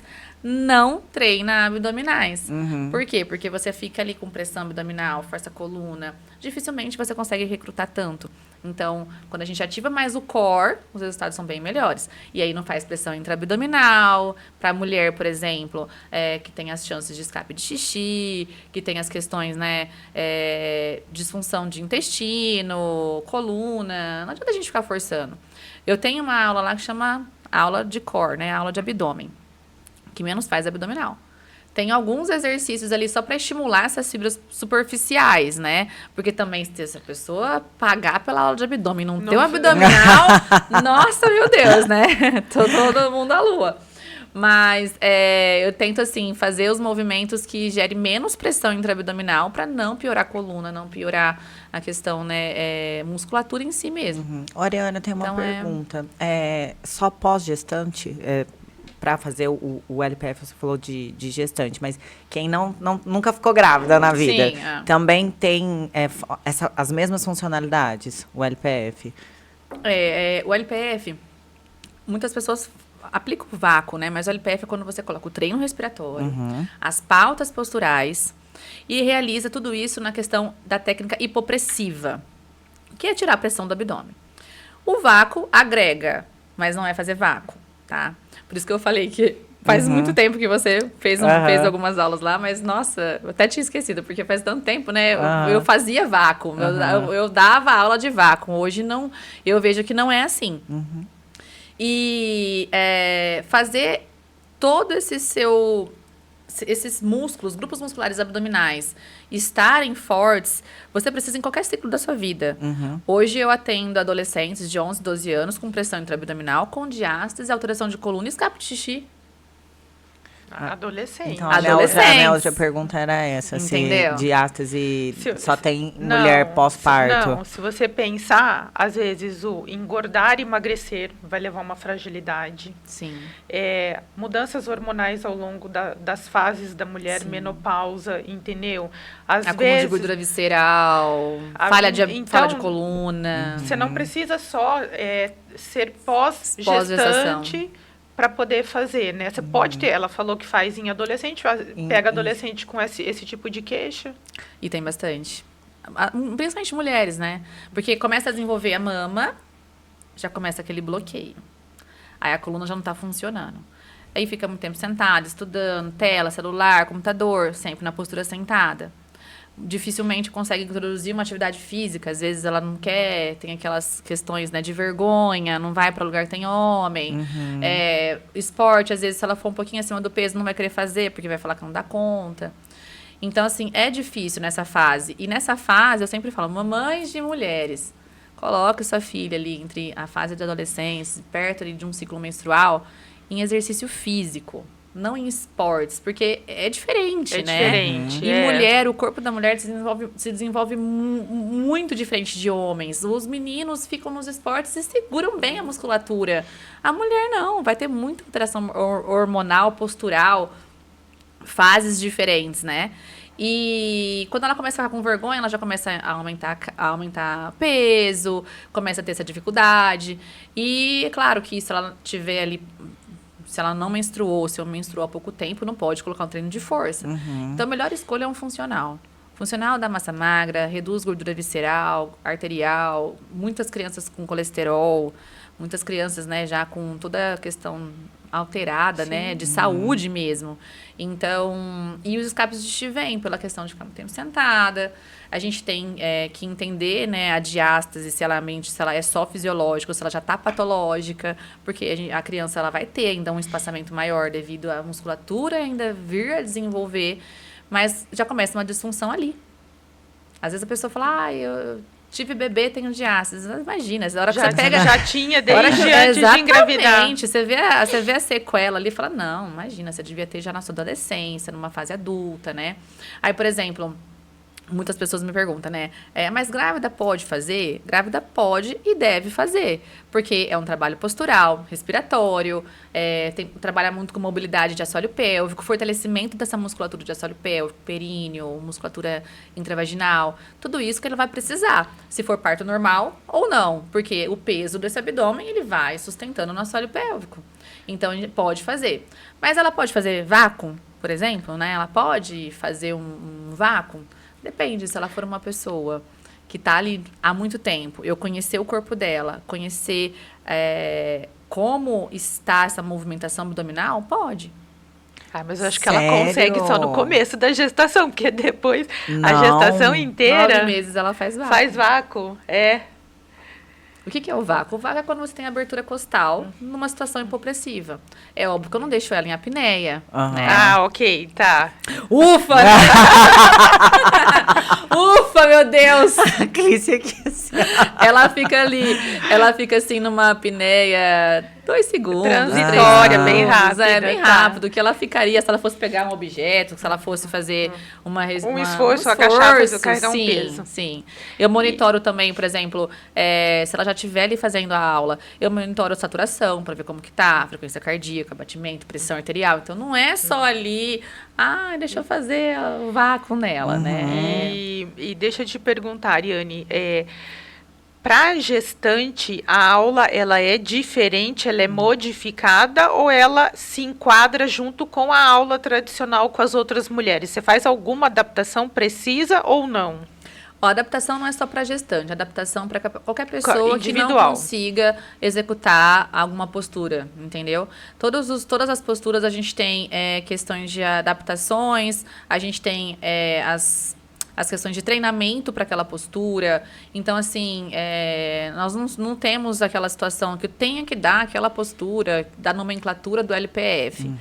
não treina abdominais. Por quê? Porque você fica ali com pressão abdominal, força coluna. Dificilmente você consegue recrutar tanto. Então, quando a gente ativa mais o core, os resultados são bem melhores. E aí não faz pressão intraabdominal. Para a mulher, por exemplo, que tem as chances de escape de xixi, que tem as questões, né, disfunção de intestino, coluna. Não adianta a gente ficar forçando. Eu tenho uma aula lá que chama aula de core, né, aula de abdômen, que menos faz abdominal. Tem alguns exercícios ali só para estimular essas fibras superficiais, né? Porque também, se essa pessoa pagar pela aula de abdômen e não ter um abdominal, nossa, meu Deus, né? Todo mundo à lua. Mas eu tento, assim, fazer os movimentos que gerem menos pressão intraabdominal para não piorar a coluna, não piorar a questão, né, musculatura em si mesmo. Oriana, tem uma pergunta. Só pós-gestante... para fazer o LPF, você falou de gestante, mas quem nunca ficou grávida na vida, sim, também tem as mesmas funcionalidades, o LPF? O LPF, muitas pessoas aplicam o vácuo, né? Mas o LPF é quando você coloca o treino respiratório, as pautas posturais e realiza tudo isso na questão da técnica hipopressiva, que é tirar a pressão do abdômen. O vácuo agrega, mas não é fazer vácuo, tá? Por isso que eu falei que faz muito tempo que você fez algumas aulas lá, mas, nossa, eu até tinha esquecido, porque faz tanto tempo, né? Eu fazia vácuo, eu dava aula de vácuo. Hoje, não, eu vejo que não é assim. E fazer todo esses músculos, grupos musculares abdominais, estarem fortes, você precisa em qualquer ciclo da sua vida. Hoje eu atendo adolescentes de 11, 12 anos com pressão intraabdominal, com diástase, alteração de coluna e escape de xixi. Adolescente. Então, a minha outra pergunta era essa. Entendeu? Se diástase só tem mulher pós-parto. Não, se você pensar, às vezes o engordar e emagrecer vai levar uma fragilidade. Sim. Mudanças hormonais ao longo das fases da mulher, menopausa, entendeu? Acúmulo de gordura visceral, falha de coluna. Você não precisa só ser pós-gestante para poder fazer, né? Você pode ter, ela falou que faz em adolescente, pega adolescente com esse tipo de queixa. E tem bastante. Principalmente mulheres, né? Porque começa a desenvolver a mama, já começa aquele bloqueio. Aí a coluna já não tá funcionando. Aí fica muito tempo sentada, estudando, tela, celular, computador, sempre na postura sentada. Dificilmente consegue introduzir uma atividade física, às vezes ela não quer, tem aquelas questões, né, de vergonha, não vai para lugar que tem homem, esporte, às vezes se ela for um pouquinho acima do peso não vai querer fazer, porque vai falar que não dá conta. Então, assim, é difícil nessa fase, e nessa fase eu sempre falo, mamães de mulheres, coloque sua filha ali entre a fase de adolescência, perto ali de um ciclo menstrual, em exercício físico. Não em esportes, porque é diferente, né? É diferente. E mulher, o corpo da mulher se desenvolve muito diferente de homens. Os meninos ficam nos esportes e seguram bem a musculatura. A mulher não, vai ter muita alteração hormonal, postural, fases diferentes, né? E quando ela começa a ficar com vergonha, ela já começa a aumentar peso, começa a ter essa dificuldade. E é claro que se ela tiver ali... Se ela não menstruou, se ela menstruou há pouco tempo, não pode colocar um treino de força. Então, a melhor escolha é um funcional. Funcional dá massa magra, reduz gordura visceral, arterial, muitas crianças com colesterol, muitas crianças, né, já com toda a questão alterada, né, de saúde mesmo. Então, e os escapes de xixi vêm pela questão de ficar muito tempo sentada. A gente tem que entender, né, a diástase, se ela é só fisiológica, se ela já está patológica, porque a criança ela vai ter ainda um espaçamento maior devido à musculatura ainda vir a desenvolver, mas já começa uma disfunção ali. Às vezes a pessoa fala, eu tive bebê, tenho diástase. Imagina, a hora que você pega... Já tinha desde antes de engravidar. Você vê a sequela ali e fala, não, imagina, você devia ter já na sua adolescência, numa fase adulta, né? Aí, por exemplo... Muitas pessoas me perguntam, né? Mas grávida pode fazer? Grávida pode e deve fazer. Porque é um trabalho postural, respiratório, trabalha muito com mobilidade de assoalho pélvico, fortalecimento dessa musculatura de assoalho pélvico, períneo, musculatura intravaginal. Tudo isso que ele vai precisar. Se for parto normal ou não. Porque o peso desse abdômen, ele vai sustentando no assoalho pélvico. Então, a gente pode fazer. Mas ela pode fazer vácuo, por exemplo, né? Ela pode fazer um vácuo? Depende, se ela for uma pessoa que está ali há muito tempo, eu conhecer o corpo dela, conhecer como está essa movimentação abdominal, pode. Mas eu acho que ela consegue só no começo da gestação, porque depois a gestação inteira... 9 meses ela faz vácuo. Faz vácuo, O que é o vácuo? O vácuo é quando você tem abertura costal numa situação hipopressiva. É óbvio que eu não deixo ela em apneia. Né? Ok, tá. Ufa! Ufa, meu Deus! A Clícia aqui assim. Ela fica assim numa apneia 2 segundos. Transitória, bem rápida. Bem rápido. Que ela ficaria se ela fosse pegar um objeto, se ela fosse fazer um esforço, agachar, carregar um peso. Sim. Eu monitoro também, por exemplo, se ela já estiver ali fazendo a aula, eu monitoro a saturação para ver como que tá, frequência cardíaca, batimento, pressão arterial. Então, não é só ali, deixa eu fazer o vácuo nela, né? E deixa eu te perguntar, Ariane, para gestante, a aula ela é diferente, ela é modificada ou ela se enquadra junto com a aula tradicional com as outras mulheres? Você faz alguma adaptação precisa ou não? A adaptação não é só para gestante, a adaptação para qualquer pessoa que não consiga executar alguma postura, entendeu? Todas as posturas a gente tem questões de adaptações, a gente tem as questões de treinamento para aquela postura. Então, assim, nós não temos aquela situação que eu tenha que dar aquela postura da nomenclatura do LPF.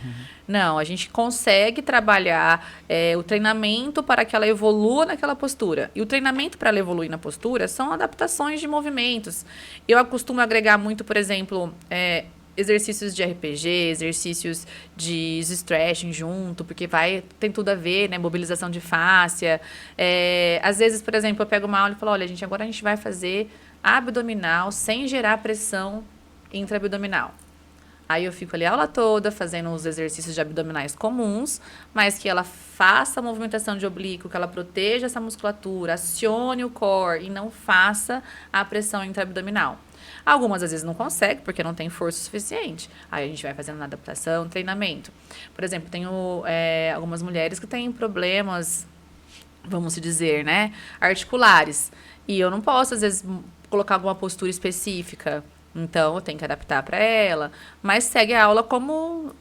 Não, a gente consegue trabalhar o treinamento para que ela evolua naquela postura. E o treinamento para ela evoluir na postura são adaptações de movimentos. Eu costumo agregar muito, por exemplo, exercícios de RPG, exercícios de stretching junto, porque tem tudo a ver, né? Mobilização de fáscia. Às vezes, por exemplo, eu pego uma aula e falo, olha, gente, agora a gente vai fazer abdominal sem gerar pressão intraabdominal. Aí eu fico ali a aula toda fazendo os exercícios de abdominais comuns, mas que ela faça a movimentação de oblíquo, que ela proteja essa musculatura, acione o core e não faça a pressão intraabdominal. Algumas às vezes não consegue, porque não tem força suficiente. Aí a gente vai fazendo adaptação, treinamento. Por exemplo, tenho algumas mulheres que têm problemas, vamos dizer, né, articulares. E eu não posso, às vezes, colocar alguma postura específica. Então, eu tenho que adaptar para ela, mas segue a aula como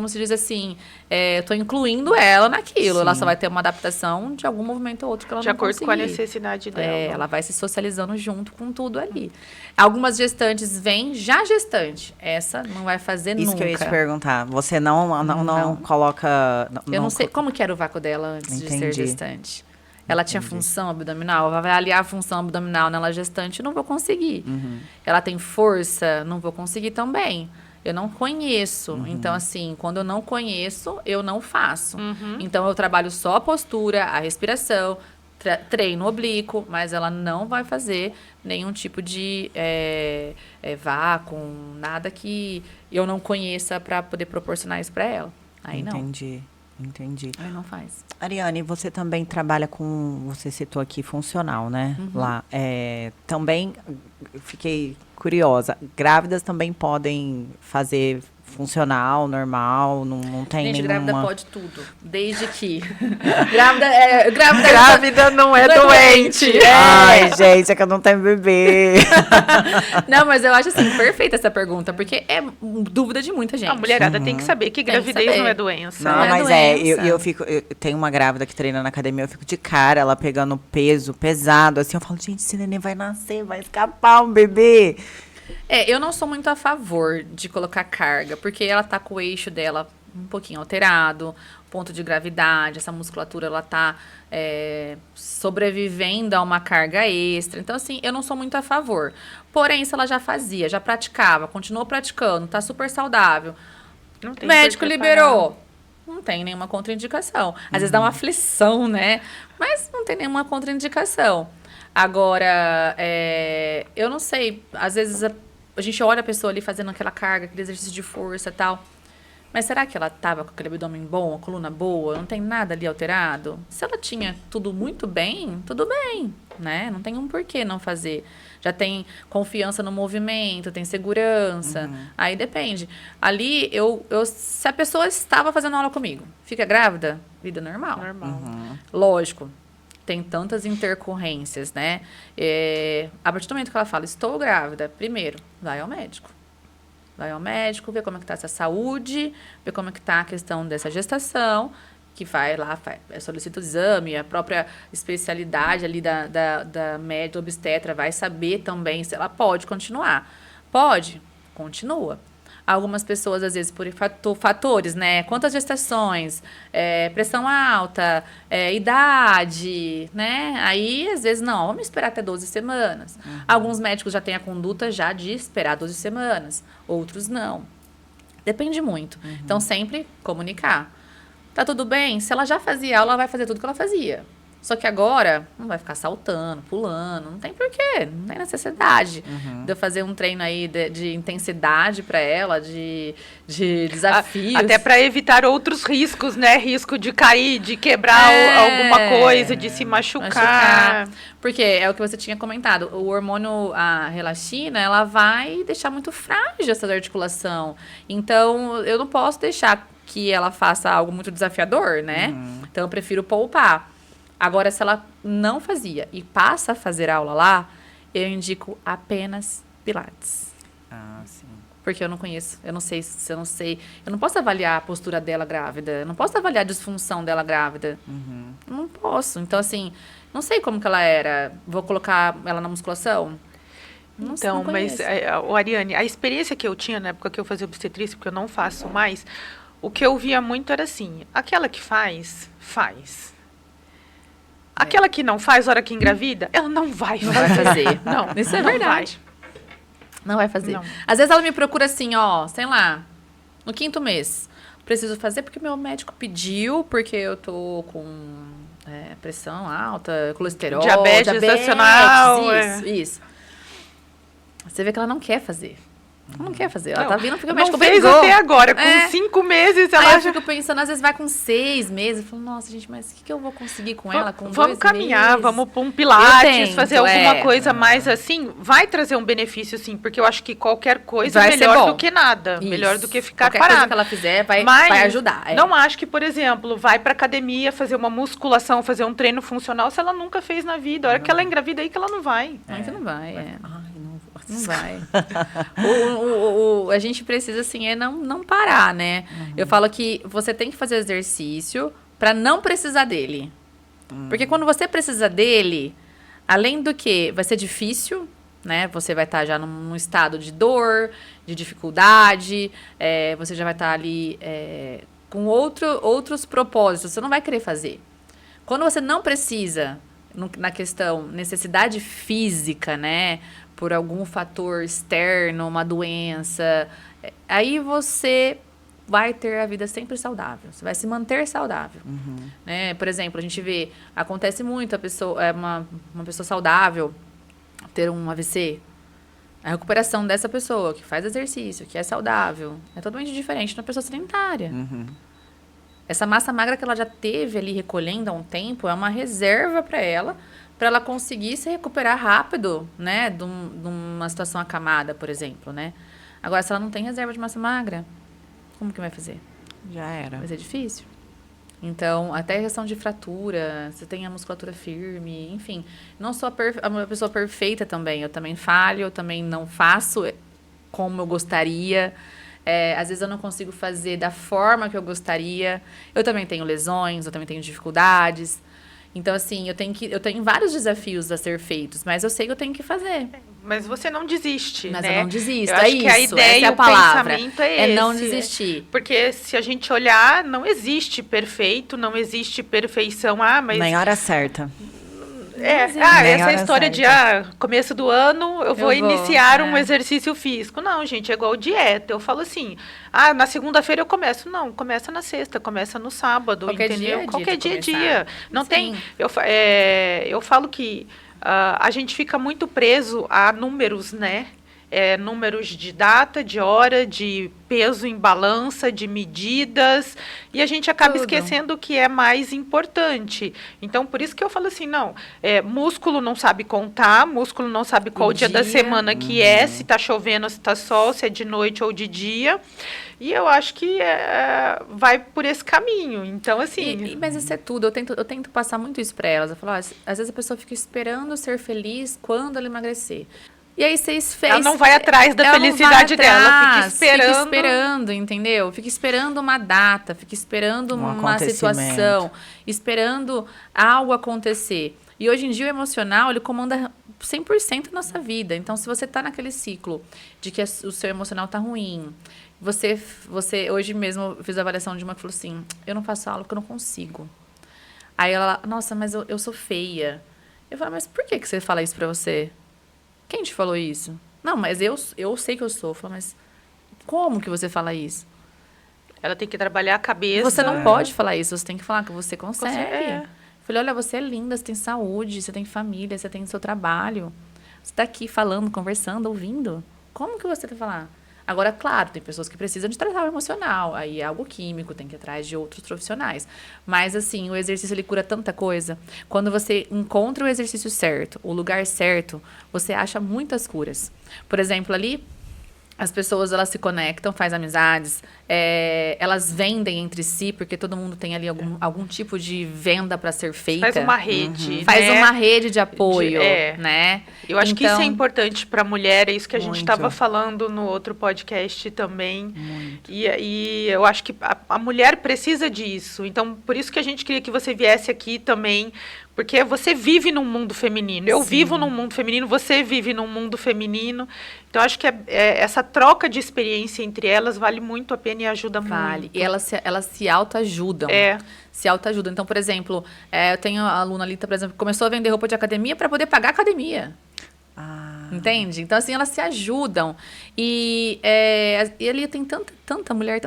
se diz assim, eu estou incluindo ela naquilo. Sim. Ela só vai ter uma adaptação de algum movimento ou outro que ela não conseguir. De acordo com a necessidade dela. Ela vai se socializando junto com tudo ali. Algumas gestantes vêm já gestante. Essa não vai fazer nunca. Isso que eu ia te perguntar. Você não coloca... Eu não sei como que era o vácuo dela antes de ser gestante. Ela tinha função abdominal, vai avaliar a função abdominal nela gestante, não vou conseguir. Ela tem força, não vou conseguir também. Eu não conheço. Então, assim, quando eu não conheço, eu não faço. Então, eu trabalho só a postura, a respiração, treino oblíquo, mas ela não vai fazer nenhum tipo de vácuo, nada que eu não conheça para poder proporcionar isso para ela. Aí não. Entendi. Aí não faz. Ariane, você também trabalha com, você citou aqui, funcional, né? Lá. Também, eu fiquei curiosa, grávidas também podem fazer funcional, normal, não tem Gente, nenhuma... grávida pode tudo, desde que... Grávida não é doente. Ai, gente, é que eu não tenho bebê. Não, mas eu acho, assim, perfeita essa pergunta, porque é dúvida de muita gente. A mulherada tem que saber que gravidez não é doença. Não, mas eu tenho uma grávida que treina na academia, eu fico de cara, ela pegando peso pesado, assim, eu falo, gente, esse neném vai nascer, vai escapar um bebê. Eu não sou muito a favor de colocar carga, porque ela tá com o eixo dela um pouquinho alterado, ponto de gravidade, essa musculatura, ela tá sobrevivendo a uma carga extra. Então, assim, eu não sou muito a favor. Porém, se ela já fazia, já praticava, continuou praticando, tá super saudável, o médico liberou, não tem nenhuma contraindicação. Às vezes dá uma aflição, né? Mas não tem nenhuma contraindicação. Agora, eu não sei, às vezes a gente olha a pessoa ali fazendo aquela carga, aquele exercício de força e tal. Mas será que ela estava com aquele abdômen bom, a coluna boa, não tem nada ali alterado? Se ela tinha tudo muito bem, tudo bem, né? Não tem um porquê não fazer. Já tem confiança no movimento, tem segurança. Aí depende. Ali, se a pessoa estava fazendo aula comigo, fica grávida, vida normal. Normal. Lógico, tem tantas intercorrências, né? A partir do momento que ela fala, estou grávida, primeiro, vai ao médico. Vai ao médico, ver como é que está essa saúde, ver como é que está a questão dessa gestação, que vai lá, solicita o exame, a própria especialidade ali da médica obstetra vai saber também se ela pode continuar. Pode? Continua. Algumas pessoas, às vezes, por fatores, né? Quantas gestações, pressão alta, idade, né? Aí, às vezes, não, vamos esperar até 12 semanas. Alguns médicos já têm a conduta já de esperar 12 semanas, outros não. Depende muito. Então, sempre comunicar. Tá tudo bem? Se ela já fazia aula, ela vai fazer tudo que ela fazia. Só que agora, não vai ficar saltando, pulando, não tem porquê, não tem necessidade de eu fazer um treino aí de intensidade para ela, de desafios. Até para evitar outros riscos, né? Risco de cair, de quebrar alguma coisa, de se machucar. Porque é o que você tinha comentado, o hormônio, a relaxina, ela vai deixar muito frágil essa articulação. Então, eu não posso deixar que ela faça algo muito desafiador, né? Então, eu prefiro poupar. Agora, se ela não fazia e passa a fazer aula lá, eu indico apenas Pilates. Ah, sim. Porque eu não conheço, eu não sei. Eu não posso avaliar a postura dela grávida, eu não posso avaliar a disfunção dela grávida. Não posso. Então, assim, não sei como que ela era. Vou colocar ela na musculação? Então, mas, Ariane, a experiência que eu tinha na época que eu fazia obstetrícia, porque eu não faço mais, o que eu via muito era assim, aquela que faz. Aquela que não faz, hora que engravida, ela não vai fazer. Não, isso é não verdade. Não vai fazer. Não. Às vezes ela me procura assim, ó, sei lá, no 5º mês. Preciso fazer porque meu médico pediu, porque eu tô com pressão alta, colesterol, diabetes gestacional. Isso. Você vê que ela não quer fazer. Ela não quer fazer. Ela Não, tá vindo porque o não médico fez brigou. até agora. Com 5 meses, ela Aí eu já... fico pensando, às vezes vai com 6 meses. Eu falo, nossa, gente, mas o que eu vou conseguir com ela com 2 meses? Vamos caminhar, vamos para um pilates, fazer alguma coisa mais assim. Vai trazer um benefício, sim, porque eu acho que qualquer coisa é melhor do que nada. Isso. Melhor do que ficar qualquer parado. Coisa que ela fizer vai ajudar. Não acho que, por exemplo, vai para academia fazer uma musculação, fazer um treino funcional, se ela nunca fez na vida. A hora que ela engravida aí que ela não vai. Não, que não vai, Não vai. A gente precisa, assim, não parar, né? Eu falo que você tem que fazer exercício para não precisar dele. Porque quando você precisa dele, além do que vai ser difícil, né? Você vai estar já num estado de dor, de dificuldade, você já vai estar ali com outros propósitos. Você não vai querer fazer. Quando você não precisa, na questão necessidade física, né? Por algum fator externo, uma doença, aí você vai ter a vida sempre saudável. Você vai se manter saudável. Né? Por exemplo, a gente vê, acontece muito a pessoa, uma pessoa saudável ter um AVC. A recuperação dessa pessoa que faz exercício, que é saudável, é totalmente diferente de uma pessoa sedentária. Essa massa magra que ela já teve ali recolhendo há um tempo é uma reserva para ela conseguir se recuperar rápido, né, de uma situação acamada, por exemplo, né? Agora, se ela não tem reserva de massa magra, como que vai fazer? Já era. Vai ser difícil. Então, até a questão de fratura, você tem a musculatura firme, enfim. Não sou uma pessoa perfeita também. Eu também falho, eu também não faço como eu gostaria. Às vezes eu não consigo fazer da forma que eu gostaria. Eu também tenho lesões, eu também tenho dificuldades. Então, assim, eu tenho vários desafios a ser feitos, mas eu sei que eu tenho que fazer. Mas você não desiste, mas né? eu não desisto, eu acho que a ideia e o pensamento é esse. Não desistir. Porque se a gente olhar, não existe perfeito, não existe perfeição. Mas... Nem hora certa. Essa história de começo do ano eu vou iniciar um exercício físico. Não, gente, é igual dieta. Eu falo assim, na segunda-feira eu começo. Não, começa na sexta, começa no sábado, entendeu? Qualquer dia. Não tem... Eu falo que a gente fica muito preso a números, né? números de data, de hora, de peso em balança, de medidas, e a gente acaba esquecendo o que é mais importante. Então, por isso que eu falo assim, não, músculo não sabe contar, músculo não sabe qual o dia da semana que é, se está chovendo, se está sol, se é de noite ou de dia. E eu acho que vai por esse caminho. Então, assim... Mas isso é tudo. Eu tento passar muito isso para elas. Eu falo, às vezes a pessoa fica esperando ser feliz quando ela emagrecer. E aí ela não vai atrás da felicidade dela, fica esperando. Fica esperando, entendeu? Fica esperando uma data, fica esperando uma situação, esperando algo acontecer. E hoje em dia o emocional, ele comanda 100% a nossa vida. Então, se você está naquele ciclo de que o seu emocional está ruim, você hoje mesmo eu fiz a avaliação de uma que falou assim, eu não faço aula porque eu não consigo. Aí ela, nossa, mas eu sou feia. Eu falo, mas por que você fala isso pra você? Quem te falou isso? Não, mas eu sei que eu sou. Eu falo, mas como que você fala isso? Ela tem que trabalhar a cabeça. Você não pode falar isso, você tem que falar que você consegue. Eu falei, olha, você é linda, você tem saúde, você tem família, você tem seu trabalho. Você tá aqui falando, conversando, ouvindo. Como que você vai falar? Agora, claro, tem pessoas que precisam de tratamento emocional. Aí é algo químico, tem que ir atrás de outros profissionais. Mas, assim, o exercício, ele cura tanta coisa. Quando você encontra o exercício certo, o lugar certo, você acha muitas curas. Por exemplo, ali, as pessoas, elas se conectam, fazem amizades, elas vendem entre si, porque todo mundo tem ali algum tipo de venda para ser feita. Faz uma rede. Né? Faz uma rede de apoio, né? Eu acho que isso é importante para a mulher, é isso que a gente estava falando no outro podcast também. Muito. E eu acho que a mulher precisa disso. Então, por isso que a gente queria que você viesse aqui também, porque você vive num mundo feminino. Eu vivo num mundo feminino, você vive num mundo feminino. Então, acho que essa troca de experiência entre elas vale muito a pena e ajuda muito. E elas se autoajudam. Se autoajudam. Então, por exemplo, eu tenho a aluna ali, por exemplo, que começou a vender roupa de academia para poder pagar a academia. Entende? Então, assim, elas se ajudam. E ali tem tanta mulher,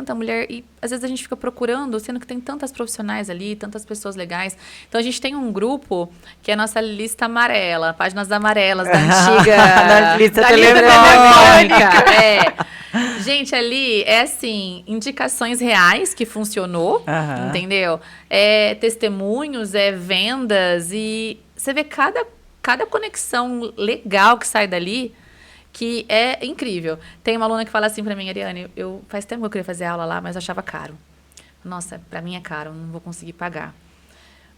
e às vezes a gente fica procurando, sendo que tem tantas profissionais ali, tantas pessoas legais. Então, a gente tem um grupo que é a nossa lista amarela, páginas amarelas da antiga... da lista telefônica. Gente, ali assim, indicações reais que funcionou, entendeu? Testemunhos, vendas, e você vê cada conexão legal que sai dali, que é incrível. Tem uma aluna que fala assim pra mim, Ariane, faz tempo que eu queria fazer aula lá, mas eu achava caro. Nossa, pra mim é caro, eu não vou conseguir pagar.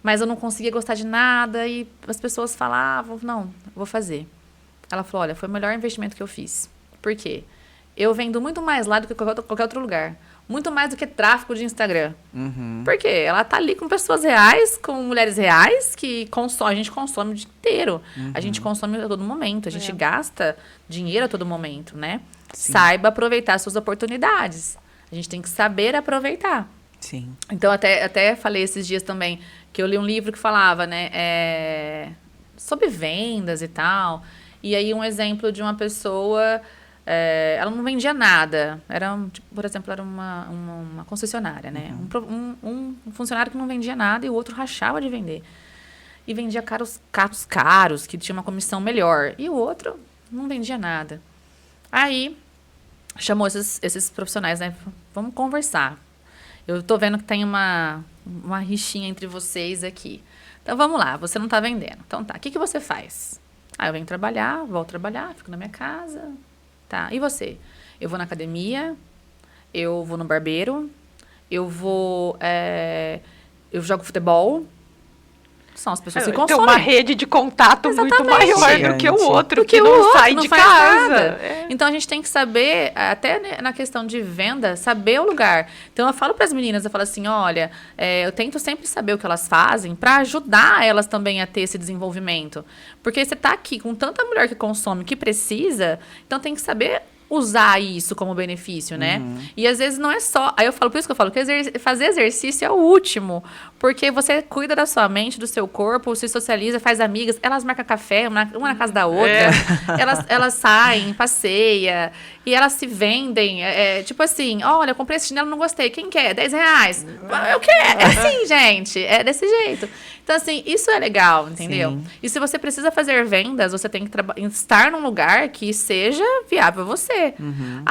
Mas eu não conseguia gostar de nada, e as pessoas falavam, não, vou fazer. Ela falou, olha, foi o melhor investimento que eu fiz. Por quê? Eu vendo muito mais lá do que qualquer outro lugar. Muito mais do que tráfego de Instagram. Por quê? Ela tá ali com pessoas reais, com mulheres reais, que a gente consome o dia inteiro. A gente consome a todo momento. A gente gasta dinheiro a todo momento, né? Sim. Saiba aproveitar suas oportunidades. A gente tem que saber aproveitar. Sim. Então, até falei esses dias também, que eu li um livro que falava, né? Sobre vendas e tal. E aí, um exemplo de uma pessoa... ela não vendia nada. Por exemplo, era uma concessionária, né? Um funcionário que não vendia nada e o outro rachava de vender. E vendia carros caros, que tinha uma comissão melhor. E o outro não vendia nada. Aí, chamou esses profissionais, né? Vamos conversar. Eu tô vendo que tem uma rixinha entre vocês aqui. Então, vamos lá. Você não tá vendendo. Então, tá. O que você faz? Eu venho trabalhar, volto trabalhar, fico na minha casa... Tá, e você? Eu vou na academia, eu vou no barbeiro, eu jogo futebol. São as pessoas que consomem. Tem uma rede de contato muito maior do que o outro, que não sai de casa. Então, a gente tem que saber, até na questão de venda, saber o lugar. Então, eu falo para as meninas, eu falo assim, olha, eu tento sempre saber o que elas fazem para ajudar elas também a ter esse desenvolvimento. Porque você tá aqui com tanta mulher que consome, que precisa, então tem que saber usar isso como benefício, né? E às vezes não é só... Aí eu falo, por isso que eu falo que fazer exercício é o último. Porque você cuida da sua mente, do seu corpo, se socializa, faz amigas. Elas marcam café, uma na casa da outra. Elas saem, passeiam. E elas se vendem. Tipo assim, olha, eu comprei esse chinelo, não gostei. Quem quer? R$10. Eu quero. É assim, gente. É desse jeito. Então, assim, isso é legal, entendeu? Sim. E se você precisa fazer vendas, você tem que estar num lugar que seja viável você.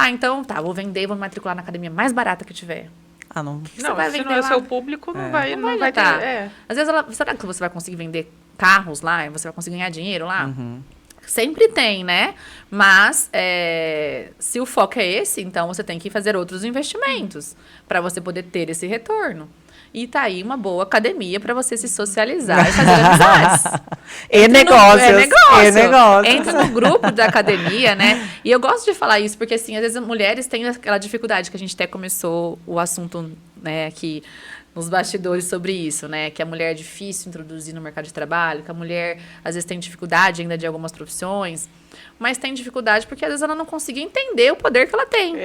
Então, tá, vou vender, vou me matricular na academia mais barata que tiver. Não, se não é o seu público, não vai ter. Às vezes, será que você vai conseguir vender carros lá? Você vai conseguir ganhar dinheiro lá? Sempre tem, né? Mas, se o foco é esse, então você tem que fazer outros investimentos para você poder ter esse retorno. E tá aí uma boa academia para você se socializar e fazer amizades. E negócios. Entra no grupo da academia, né? E eu gosto de falar isso, porque assim, às vezes mulheres têm aquela dificuldade que a gente até começou o assunto, né, aqui nos bastidores sobre isso, né? Que a mulher é difícil introduzir no mercado de trabalho, que a mulher às vezes tem dificuldade ainda de algumas profissões, mas tem dificuldade porque às vezes ela não consegue entender o poder que ela tem.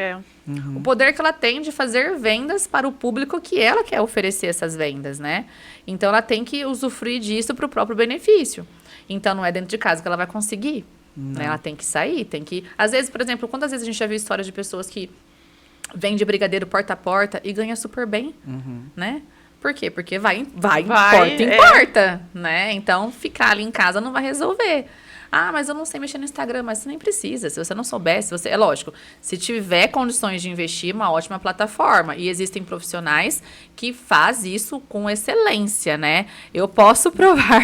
O poder que ela tem de fazer vendas para o público que ela quer oferecer essas vendas, né? Então ela tem que usufruir disso para o próprio benefício. Então não é dentro de casa que ela vai conseguir. Né? Ela tem que sair, tem que... Às vezes, por exemplo, quantas vezes a gente já viu histórias de pessoas que vende brigadeiro porta a porta e ganha super bem, né? Por quê? Porque vai porta em porta, né? Então, ficar ali em casa não vai resolver. Ah, mas eu não sei mexer no Instagram, mas você nem precisa. Se você não soubesse, é lógico, se tiver condições de investir, uma ótima plataforma. E existem profissionais que fazem isso com excelência, né? Eu posso provar.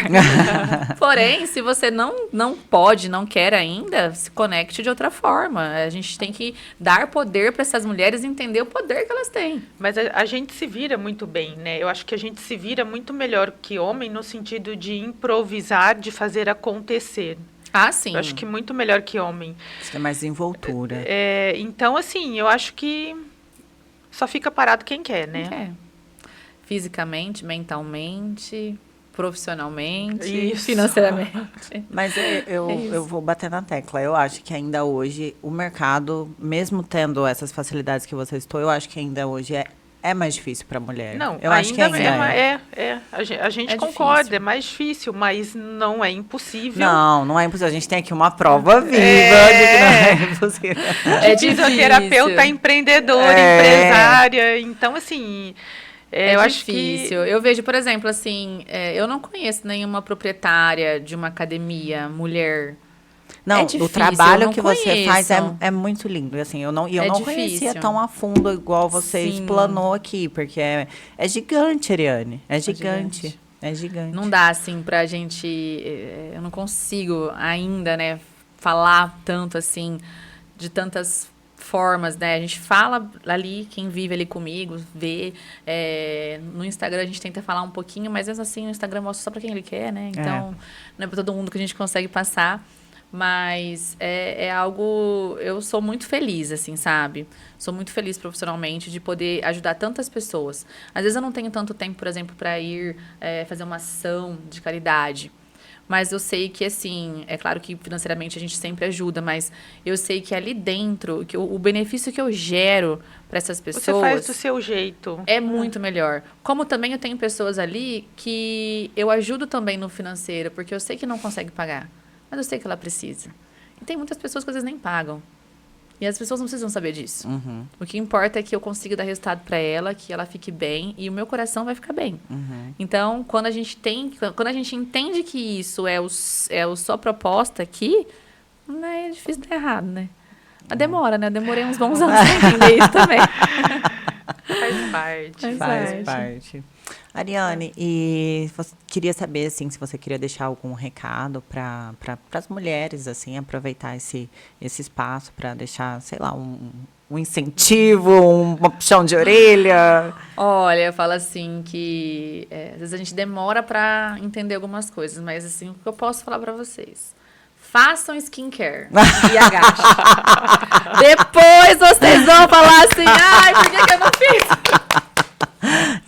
Porém, se você não pode, não quer ainda, se conecte de outra forma. A gente tem que dar poder para essas mulheres entender o poder que elas têm. Mas a gente se vira muito bem, né? Eu acho que a gente se vira muito melhor que homem no sentido de improvisar, de fazer acontecer. Ah, sim. Eu acho que muito melhor que homem. Isso é mais desenvoltura. Então, assim, eu acho que só fica parado quem quer, né? Fisicamente, mentalmente, profissionalmente, financeiramente. Mas eu vou bater na tecla. Eu acho que ainda hoje o mercado, mesmo tendo essas facilidades que você citou, eu acho que ainda hoje é mais difícil para a mulher. Não, eu acho que ainda a gente concorda, difícil. É mais difícil, mas não é impossível. Não é impossível. A gente tem aqui uma prova viva de que não é impossível. Fisioterapeuta, empreendedora, empresária. Então, assim, eu acho difícil. Eu vejo, por exemplo, assim, eu não conheço nenhuma proprietária de uma academia mulher. Não, o trabalho que você faz é muito lindo. Assim, eu não conhecia tão a fundo igual você explanou aqui, porque é gigante, Ariane. É gigante. Não dá, assim, pra gente... Eu não consigo ainda, né, falar tanto, assim, de tantas formas, né? A gente fala ali, quem vive ali comigo, vê. No Instagram a gente tenta falar um pouquinho, mas mesmo assim o Instagram mostra só pra quem ele quer, né? Então, não é pra todo mundo que a gente consegue passar. Mas é algo... Eu sou muito feliz, assim, sabe? Sou muito feliz profissionalmente de poder ajudar tantas pessoas. Às vezes eu não tenho tanto tempo, por exemplo, para ir fazer uma ação de caridade. Mas eu sei que, assim, é claro que financeiramente a gente sempre ajuda, mas eu sei que ali dentro, que o benefício que eu gero para essas pessoas... Você faz do seu jeito. É muito melhor. Como também eu tenho pessoas ali que eu ajudo também no financeiro, porque eu sei que não consegue pagar. Mas eu sei que ela precisa. E tem muitas pessoas que às vezes nem pagam. E as pessoas não precisam saber disso. O que importa é que eu consiga dar resultado para ela, que ela fique bem e o meu coração vai ficar bem. Então, quando a gente entende que isso é a sua proposta aqui, não é difícil dar errado, né? Mas demora, né? Eu demorei uns bons anos para entender isso também. Faz parte. Ariane, e queria saber, assim, se você queria deixar algum recado para as mulheres, assim, aproveitar esse espaço para deixar, sei lá, um incentivo, um puxão de orelha. Olha, eu falo assim que às vezes a gente demora para entender algumas coisas, mas assim, o que eu posso falar para vocês? Façam skincare e agachem. Depois vocês vão falar assim, ai, por que eu não fiz?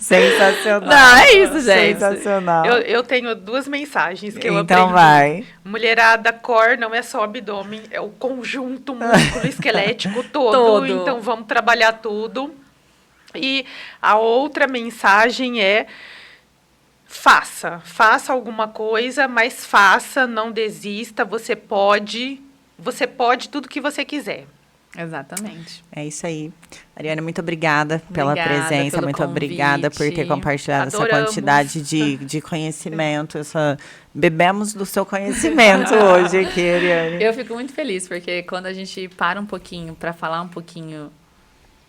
Sensacional. Não, é isso, gente. Sensacional. Eu tenho 2 mensagens que eu aprendi. Então vai. Mulherada, core não é só abdômen, é o conjunto músculo esquelético todo. Então vamos trabalhar tudo. E a outra mensagem é: faça alguma coisa, mas faça, não desista, você pode tudo que você quiser. Exatamente. É isso aí. Ariane, muito obrigada pela presença, pelo muito convite. obrigada por ter compartilhado Adoramos. essa quantidade de conhecimento. Bebemos do seu conhecimento hoje aqui, Ariane. Eu fico muito feliz, porque quando a gente para um pouquinho para falar um pouquinho,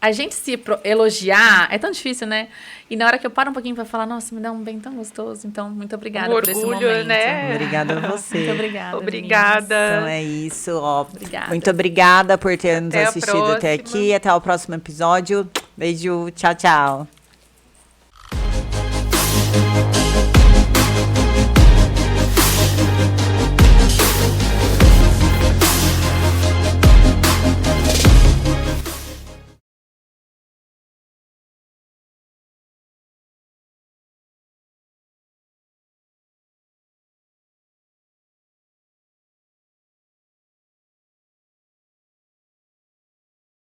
a gente se elogiar é tão difícil, né? E na hora que eu paro um pouquinho para falar, nossa, me dá um bem tão gostoso. Então, muito obrigada por esse momento. Né? Obrigada a você. Muito obrigada. Obrigada. Então é isso, ó. Obrigada. Muito obrigada por ter nos Até a assistido até próxima. aqui. Até o próximo episódio. Beijo, tchau, tchau.